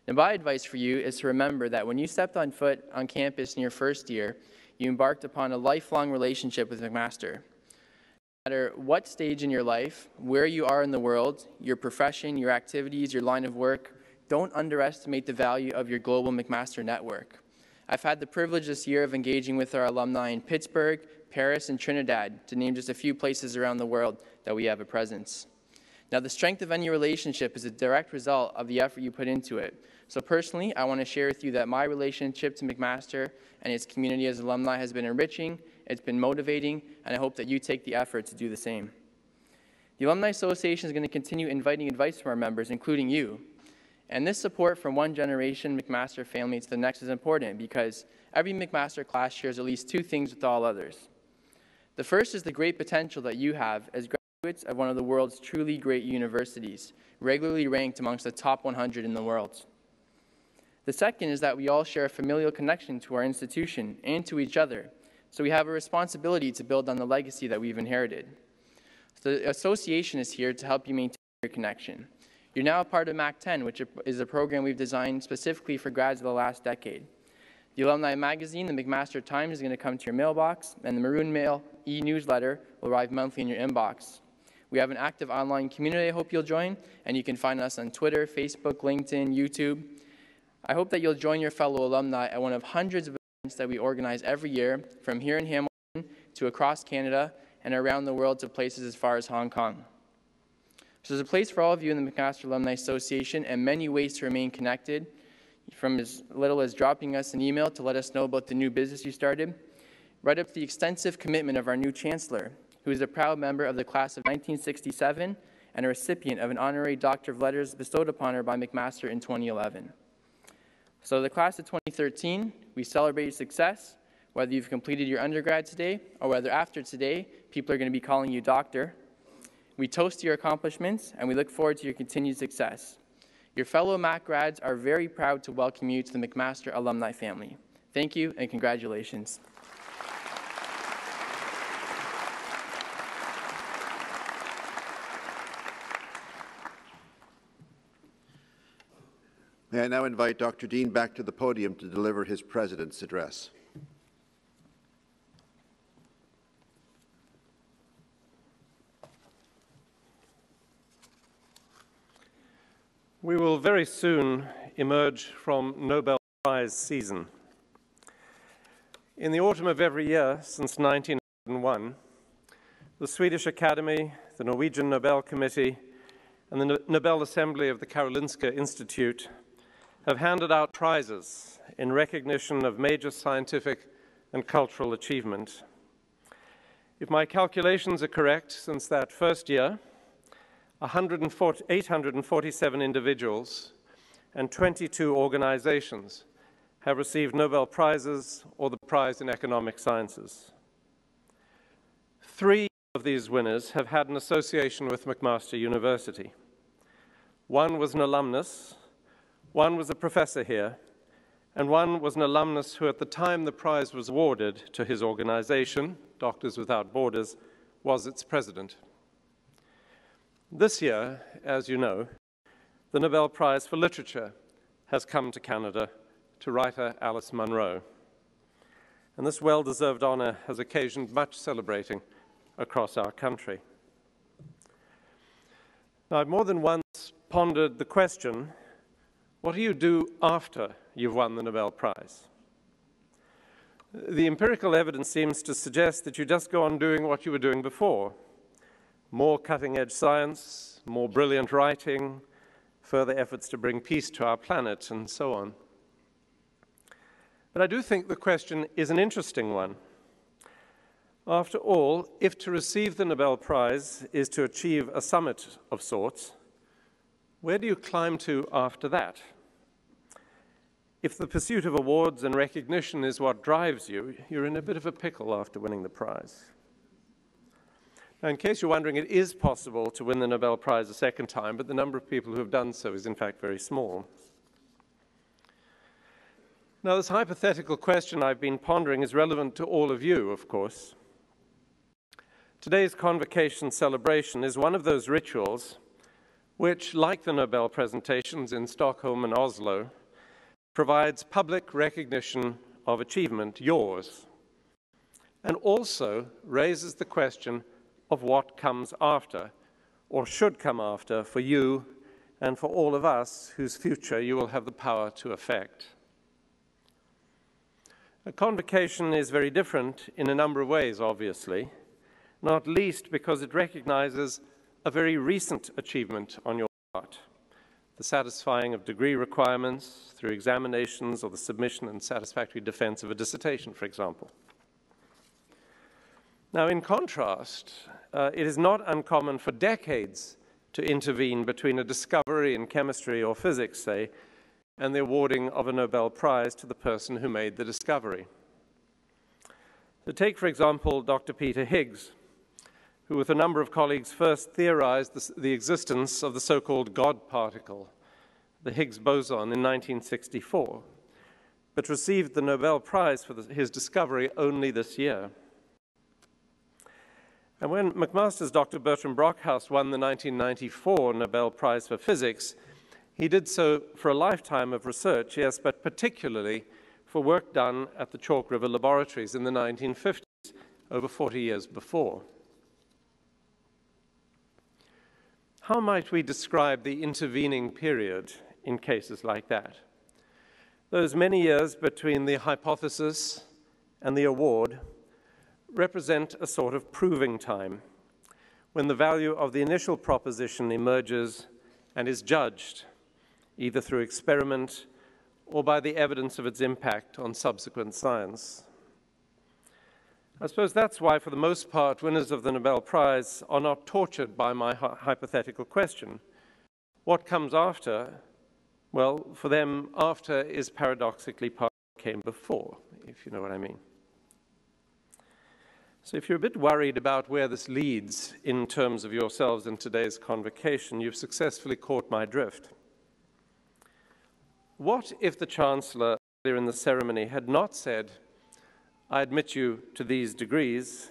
Now, my advice for you is to remember that when you stepped on foot on campus in your first year, you embarked upon a lifelong relationship with McMaster. No matter what stage in your life, where you are in the world, your profession, your activities, your line of work, don't underestimate the value of your global McMaster network. I've had the privilege this year of engaging with our alumni in Pittsburgh, Paris, and Trinidad, to name just a few places around the world that we have a presence. Now, the strength of any relationship is a direct result of the effort you put into it. So personally, I want to share with you that my relationship to McMaster and its community as alumni has been enriching, it's been motivating, and I hope that you take the effort to do the same. The Alumni Association is going to continue inviting advice from our members, including you. And this support from one generation McMaster family to the next is important because every McMaster class shares at least two things with all others. The first is the great potential that you have as graduates of one of the world's truly great universities, regularly ranked amongst the top 100 in the world. The second is that we all share a familial connection to our institution and to each other, so we have a responsibility to build on the legacy that we've inherited. So the association is here to help you maintain your connection. You're now a part of MAC 10, which is a program we've designed specifically for grads of the last decade. The Alumni magazine, the McMaster Times, is going to come to your mailbox, and the Maroon Mail e-newsletter will arrive monthly in your inbox. We have an active online community I hope you'll join, and you can find us on Twitter, Facebook, LinkedIn, YouTube. I hope that you'll join your fellow alumni at one of hundreds of events that we organize every year, from here in Hamilton to across Canada and around the world to places as far as Hong Kong. So there's a place for all of you in the McMaster Alumni Association and many ways to remain connected, from as little as dropping us an email to let us know about the new business you started, right up to the extensive commitment of our new Chancellor, who is a proud member of the class of 1967 and a recipient of an honorary Doctor of Letters bestowed upon her by McMaster in 2011. So the class of 2013, we celebrate your success, whether you've completed your undergrad today or whether after today, people are going to be calling you doctor. We toast your accomplishments and we look forward to your continued success. Your fellow MAC grads are very proud to welcome you to the McMaster alumni family. Thank you and congratulations. May I now invite Dr. Dean back to the podium to deliver his President's address. We will very soon emerge from Nobel Prize season. In the autumn of every year since 1901, the Swedish Academy, the Norwegian Nobel Committee, and the Nobel Assembly of the Karolinska Institute have handed out prizes in recognition of major scientific and cultural achievement. If my calculations are correct, since that first year, 847 individuals and 22 organizations have received Nobel Prizes or the Prize in Economic Sciences. 3 of these winners have had an association with McMaster University. One was an alumnus, one was a professor here, and one was an alumnus who at the time the prize was awarded to his organization, Doctors Without Borders, was its president. This year, as you know, the Nobel Prize for Literature has come to Canada to writer Alice Munro. And this well-deserved honor has occasioned much celebrating across our country. Now, I've more than once pondered the question, what do you do after you've won the Nobel Prize? The empirical evidence seems to suggest that you just go on doing what you were doing before. More cutting-edge science, more brilliant writing, further efforts to bring peace to our planet, and so on. But I do think the question is an interesting one. After all, if to receive the Nobel Prize is to achieve a summit of sorts, where do you climb to after that? If the pursuit of awards and recognition is what drives you, you're in a bit of a pickle after winning the prize. Now, in case you're wondering, it is possible to win the Nobel Prize a second time, but the number of people who have done so is in fact very small. Now, this hypothetical question I've been pondering is relevant to all of you, of course. Today's Convocation celebration is one of those rituals which, like the Nobel presentations in Stockholm and Oslo, provides public recognition of achievement, yours, and also raises the question of what comes after, or should come after, for you and for all of us whose future you will have the power to affect. A convocation is very different in a number of ways, obviously, not least because it recognizes a very recent achievement on your part, the satisfying of degree requirements through examinations or the submission and satisfactory defense of a dissertation, for example. Now, in contrast, it is not uncommon for decades to intervene between a discovery in chemistry or physics, say, and the awarding of a Nobel Prize to the person who made the discovery. So take, for example, Dr. Peter Higgs, who with a number of colleagues first theorized the existence of the so-called God particle, the Higgs boson, in 1964, but received the Nobel Prize for his discovery only this year. And when McMaster's Dr. Bertram Brockhouse won the 1994 Nobel Prize for Physics, he did so for a lifetime of research, yes, but particularly for work done at the Chalk River Laboratories in the 1950s, over 40 years before. How might we describe the intervening period in cases like that? Those many years between the hypothesis and the award represent a sort of proving time, when the value of the initial proposition emerges and is judged, either through experiment or by the evidence of its impact on subsequent science. I suppose that's why, for the most part, winners of the Nobel Prize are not tortured by my hypothetical question. What comes after? Well, for them, after is paradoxically part of what came before, if you know what I mean. So if you're a bit worried about where this leads in terms of yourselves in today's convocation, you've successfully caught my drift. What if the Chancellor earlier in the ceremony had not said, "I admit you to these degrees,"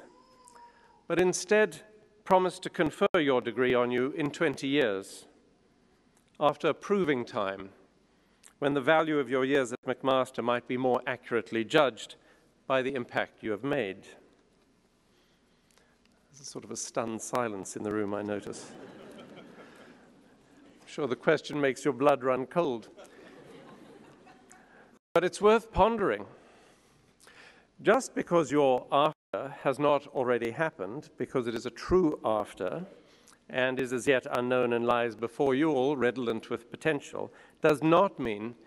but instead promised to confer your degree on you in 20 years, after a proving time, when the value of your years at McMaster might be more accurately judged by the impact you have made? There's a sort of a stunned silence in the room, I notice. I'm sure the question makes your blood run cold. But it's worth pondering. Just because your after has not already happened, because it is a true after, and is as yet unknown and lies before you all, redolent with potential, does not mean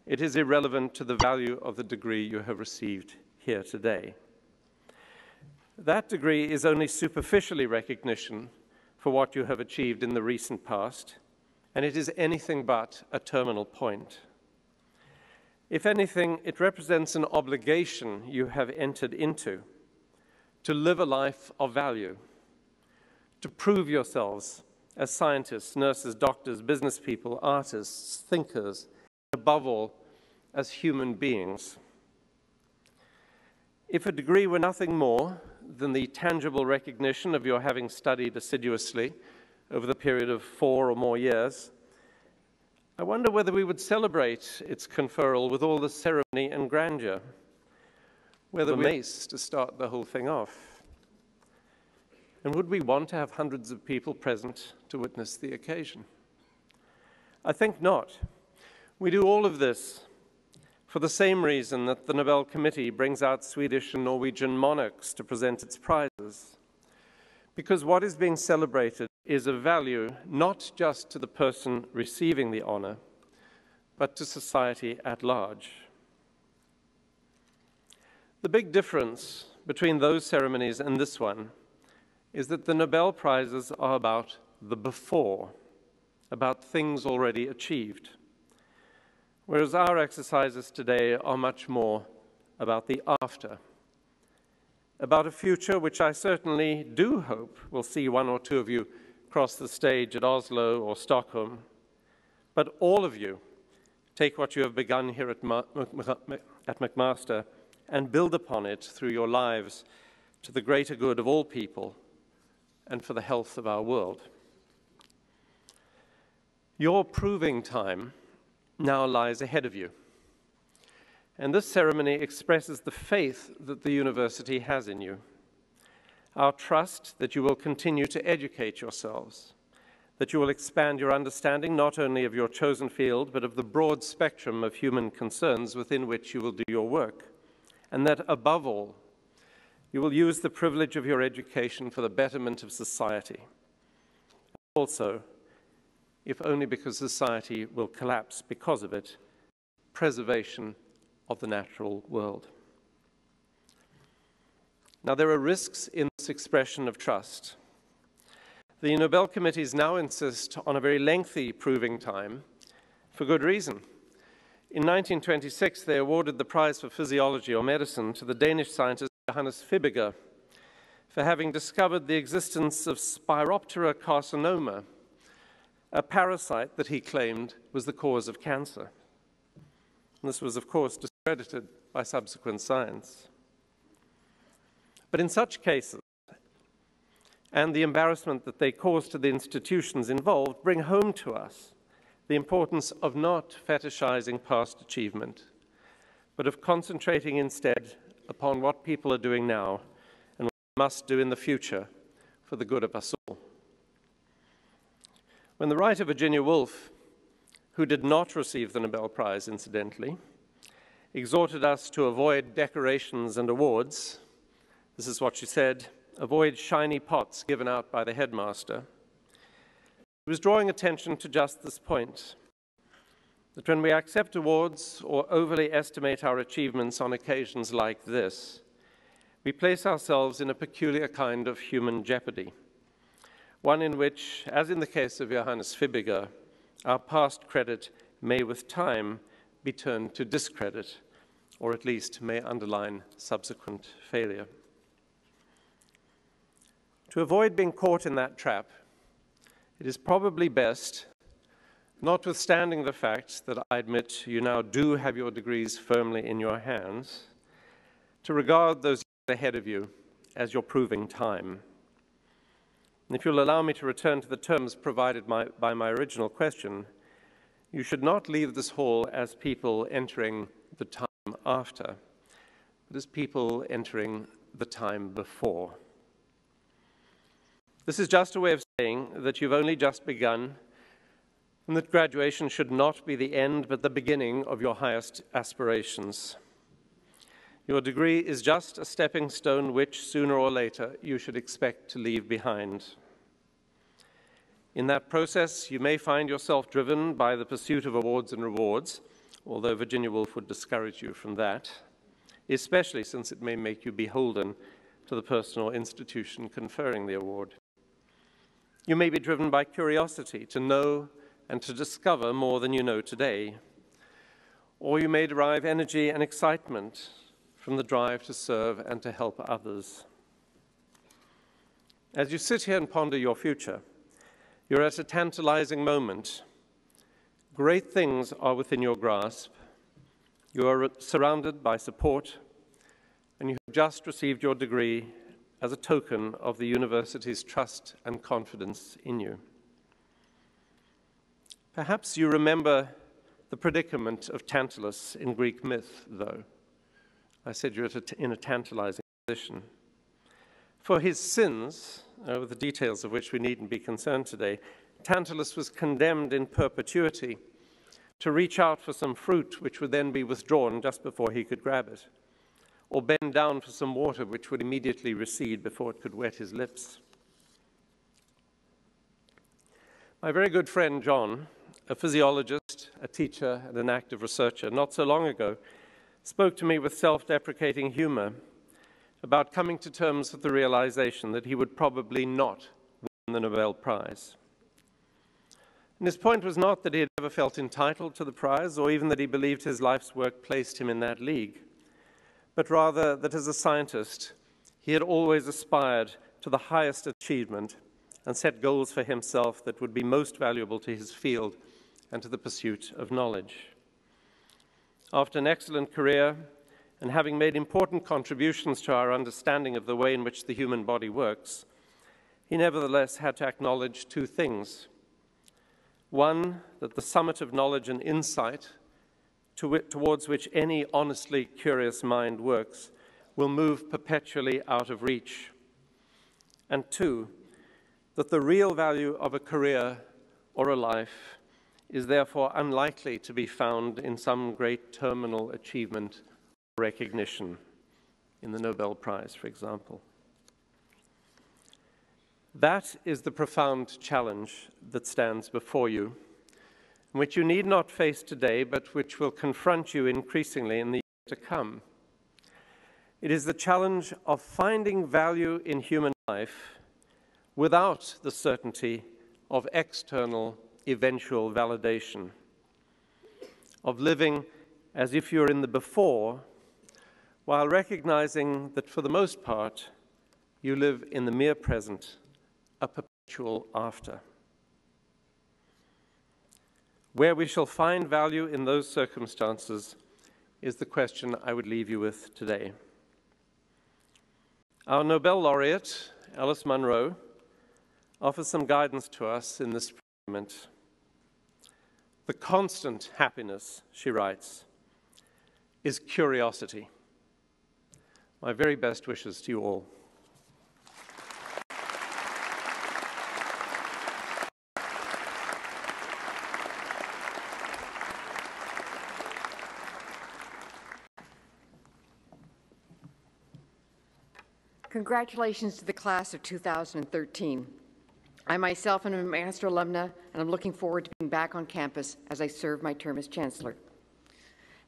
it is irrelevant to the value of the degree you have received here today. That degree is only superficially recognition for what you have achieved in the recent past, and it is anything but a terminal point. If anything, it represents an obligation you have entered into to live a life of value, to prove yourselves as scientists, nurses, doctors, business people, artists, thinkers, and above all, as human beings. If a degree were nothing more than the tangible recognition of your having studied assiduously over the period of 4 or more years, I wonder whether we would celebrate its conferral with all the ceremony and grandeur, whether we mace to start the whole thing off. And would we want to have hundreds of people present to witness the occasion? I think not. We do all of this for the same reason that the Nobel Committee brings out Swedish and Norwegian monarchs to present its prizes. Because what is being celebrated is of value not just to the person receiving the honor, but to society at large. The big difference between those ceremonies and this one is that the Nobel Prizes are about the before, about things already achieved, whereas our exercises today are much more about the after, about a future which I certainly do hope will see 1 or 2 of you cross the stage at Oslo or Stockholm, but all of you take what you have begun here at McMaster and build upon it through your lives to the greater good of all people and for the health of our world. Your proving time now lies ahead of you. And this ceremony expresses the faith that the university has in you, our trust that you will continue to educate yourselves, that you will expand your understanding not only of your chosen field, but of the broad spectrum of human concerns within which you will do your work, and that, above all, you will use the privilege of your education for the betterment of society. Also, if only because society will collapse because of it, preservation of the natural world. Now, there are risks in this expression of trust. The Nobel Committees now insist on a very lengthy proving time for good reason. In 1926, they awarded the prize for physiology or medicine to the Danish scientist Johannes Fibiger for having discovered the existence of Spiroptera carcinoma, a parasite that he claimed was the cause of cancer. And this was, of course, discredited by subsequent science. But in such cases, and the embarrassment that they cause to the institutions involved, bring home to us the importance of not fetishizing past achievement, but of concentrating instead upon what people are doing now and what we must do in the future for the good of us all. When the writer Virginia Woolf, who did not receive the Nobel Prize, incidentally, exhorted us to avoid decorations and awards, this is what she said: avoid shiny pots given out by the headmaster. He was drawing attention to just this point, that when we accept awards or overly estimate our achievements on occasions like this, we place ourselves in a peculiar kind of human jeopardy, one in which, as in the case of Johannes Fibiger, our past credit may with time be turned to discredit, or at least may underline subsequent failure. To avoid being caught in that trap, it is probably best, notwithstanding the fact that I admit you now do have your degrees firmly in your hands, to regard those ahead of you as your proving time. And if you'll allow me to return to the terms provided by my original question, you should not leave this hall as people entering the time after, but as people entering the time before. This is just a way of saying that you've only just begun, and that graduation should not be the end, but the beginning of your highest aspirations. Your degree is just a stepping stone which, sooner or later, you should expect to leave behind. In that process, you may find yourself driven by the pursuit of awards and rewards, although Virginia Woolf would discourage you from that, especially since it may make you beholden to the person or institution conferring the award. You may be driven by curiosity to know and to discover more than you know today. Or you may derive energy and excitement from the drive to serve and to help others. As you sit here and ponder your future, you're at a tantalizing moment. Great things are within your grasp. You are surrounded by support, and you have just received your degree as a token of the university's trust and confidence in you. Perhaps you remember the predicament of Tantalus in Greek myth, though. I said you're in a tantalizing position. For his sins, with the details of which we needn't be concerned today, Tantalus was condemned in perpetuity to reach out for some fruit which would then be withdrawn just before he could grab it, or bend down for some water which would immediately recede before it could wet his lips. My very good friend John, a physiologist, a teacher, and an active researcher, not so long ago, spoke to me with self-deprecating humor about coming to terms with the realization that he would probably not win the Nobel Prize. And his point was not that he had ever felt entitled to the prize, or even that he believed his life's work placed him in that league, but rather that as a scientist, he had always aspired to the highest achievement and set goals for himself that would be most valuable to his field and to the pursuit of knowledge. After an excellent career, and having made important contributions to our understanding of the way in which the human body works, he nevertheless had to acknowledge two things. One, that the summit of knowledge and insight towards which any honestly curious mind works will move perpetually out of reach. And two, that the real value of a career or a life is therefore unlikely to be found in some great terminal achievement or recognition, in the Nobel Prize, for example. That is the profound challenge that stands before you, which you need not face today, but which will confront you increasingly in the years to come. It is the challenge of finding value in human life without the certainty of external eventual validation, of living as if you're in the before while recognizing that for the most part, you live in the mere present, a perpetual after. Where we shall find value in those circumstances is the question I would leave you with today. Our Nobel laureate, Alice Munro, offers some guidance to us in this moment. The constant happiness, she writes, is curiosity. My very best wishes to you all. Congratulations to the class of 2013. I myself am a McMaster alumna, and I'm looking forward to being back on campus as I serve my term as Chancellor.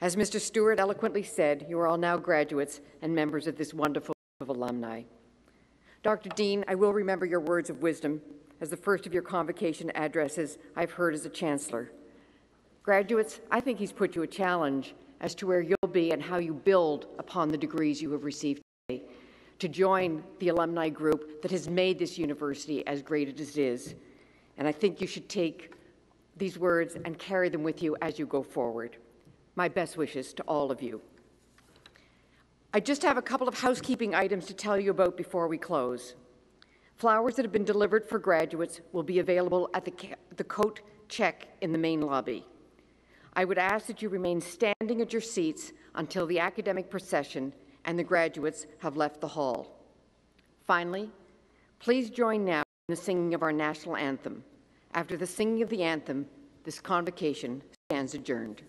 As Mr. Stewart eloquently said, you are all now graduates and members of this wonderful group of alumni. Dr. Dean, I will remember your words of wisdom as the first of your convocation addresses I've heard as a Chancellor. Graduates, I think he's put you a challenge as to where you'll be and how you build upon the degrees you have received today, to join the alumni group that has made this university as great as it is. And I think you should take these words and carry them with you as you go forward. My best wishes to all of you. I just have a couple of housekeeping items to tell you about before we close. Flowers that have been delivered for graduates will be available at the coat check in the main lobby. I would ask that you remain standing at your seats until the academic procession and the graduates have left the hall. Finally, please join now in the singing of our national anthem. After the singing of the anthem, this convocation stands adjourned.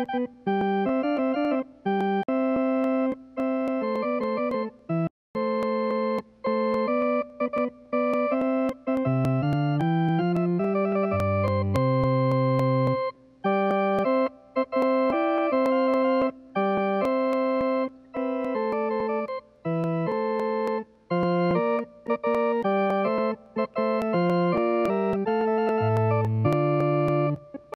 Thank you.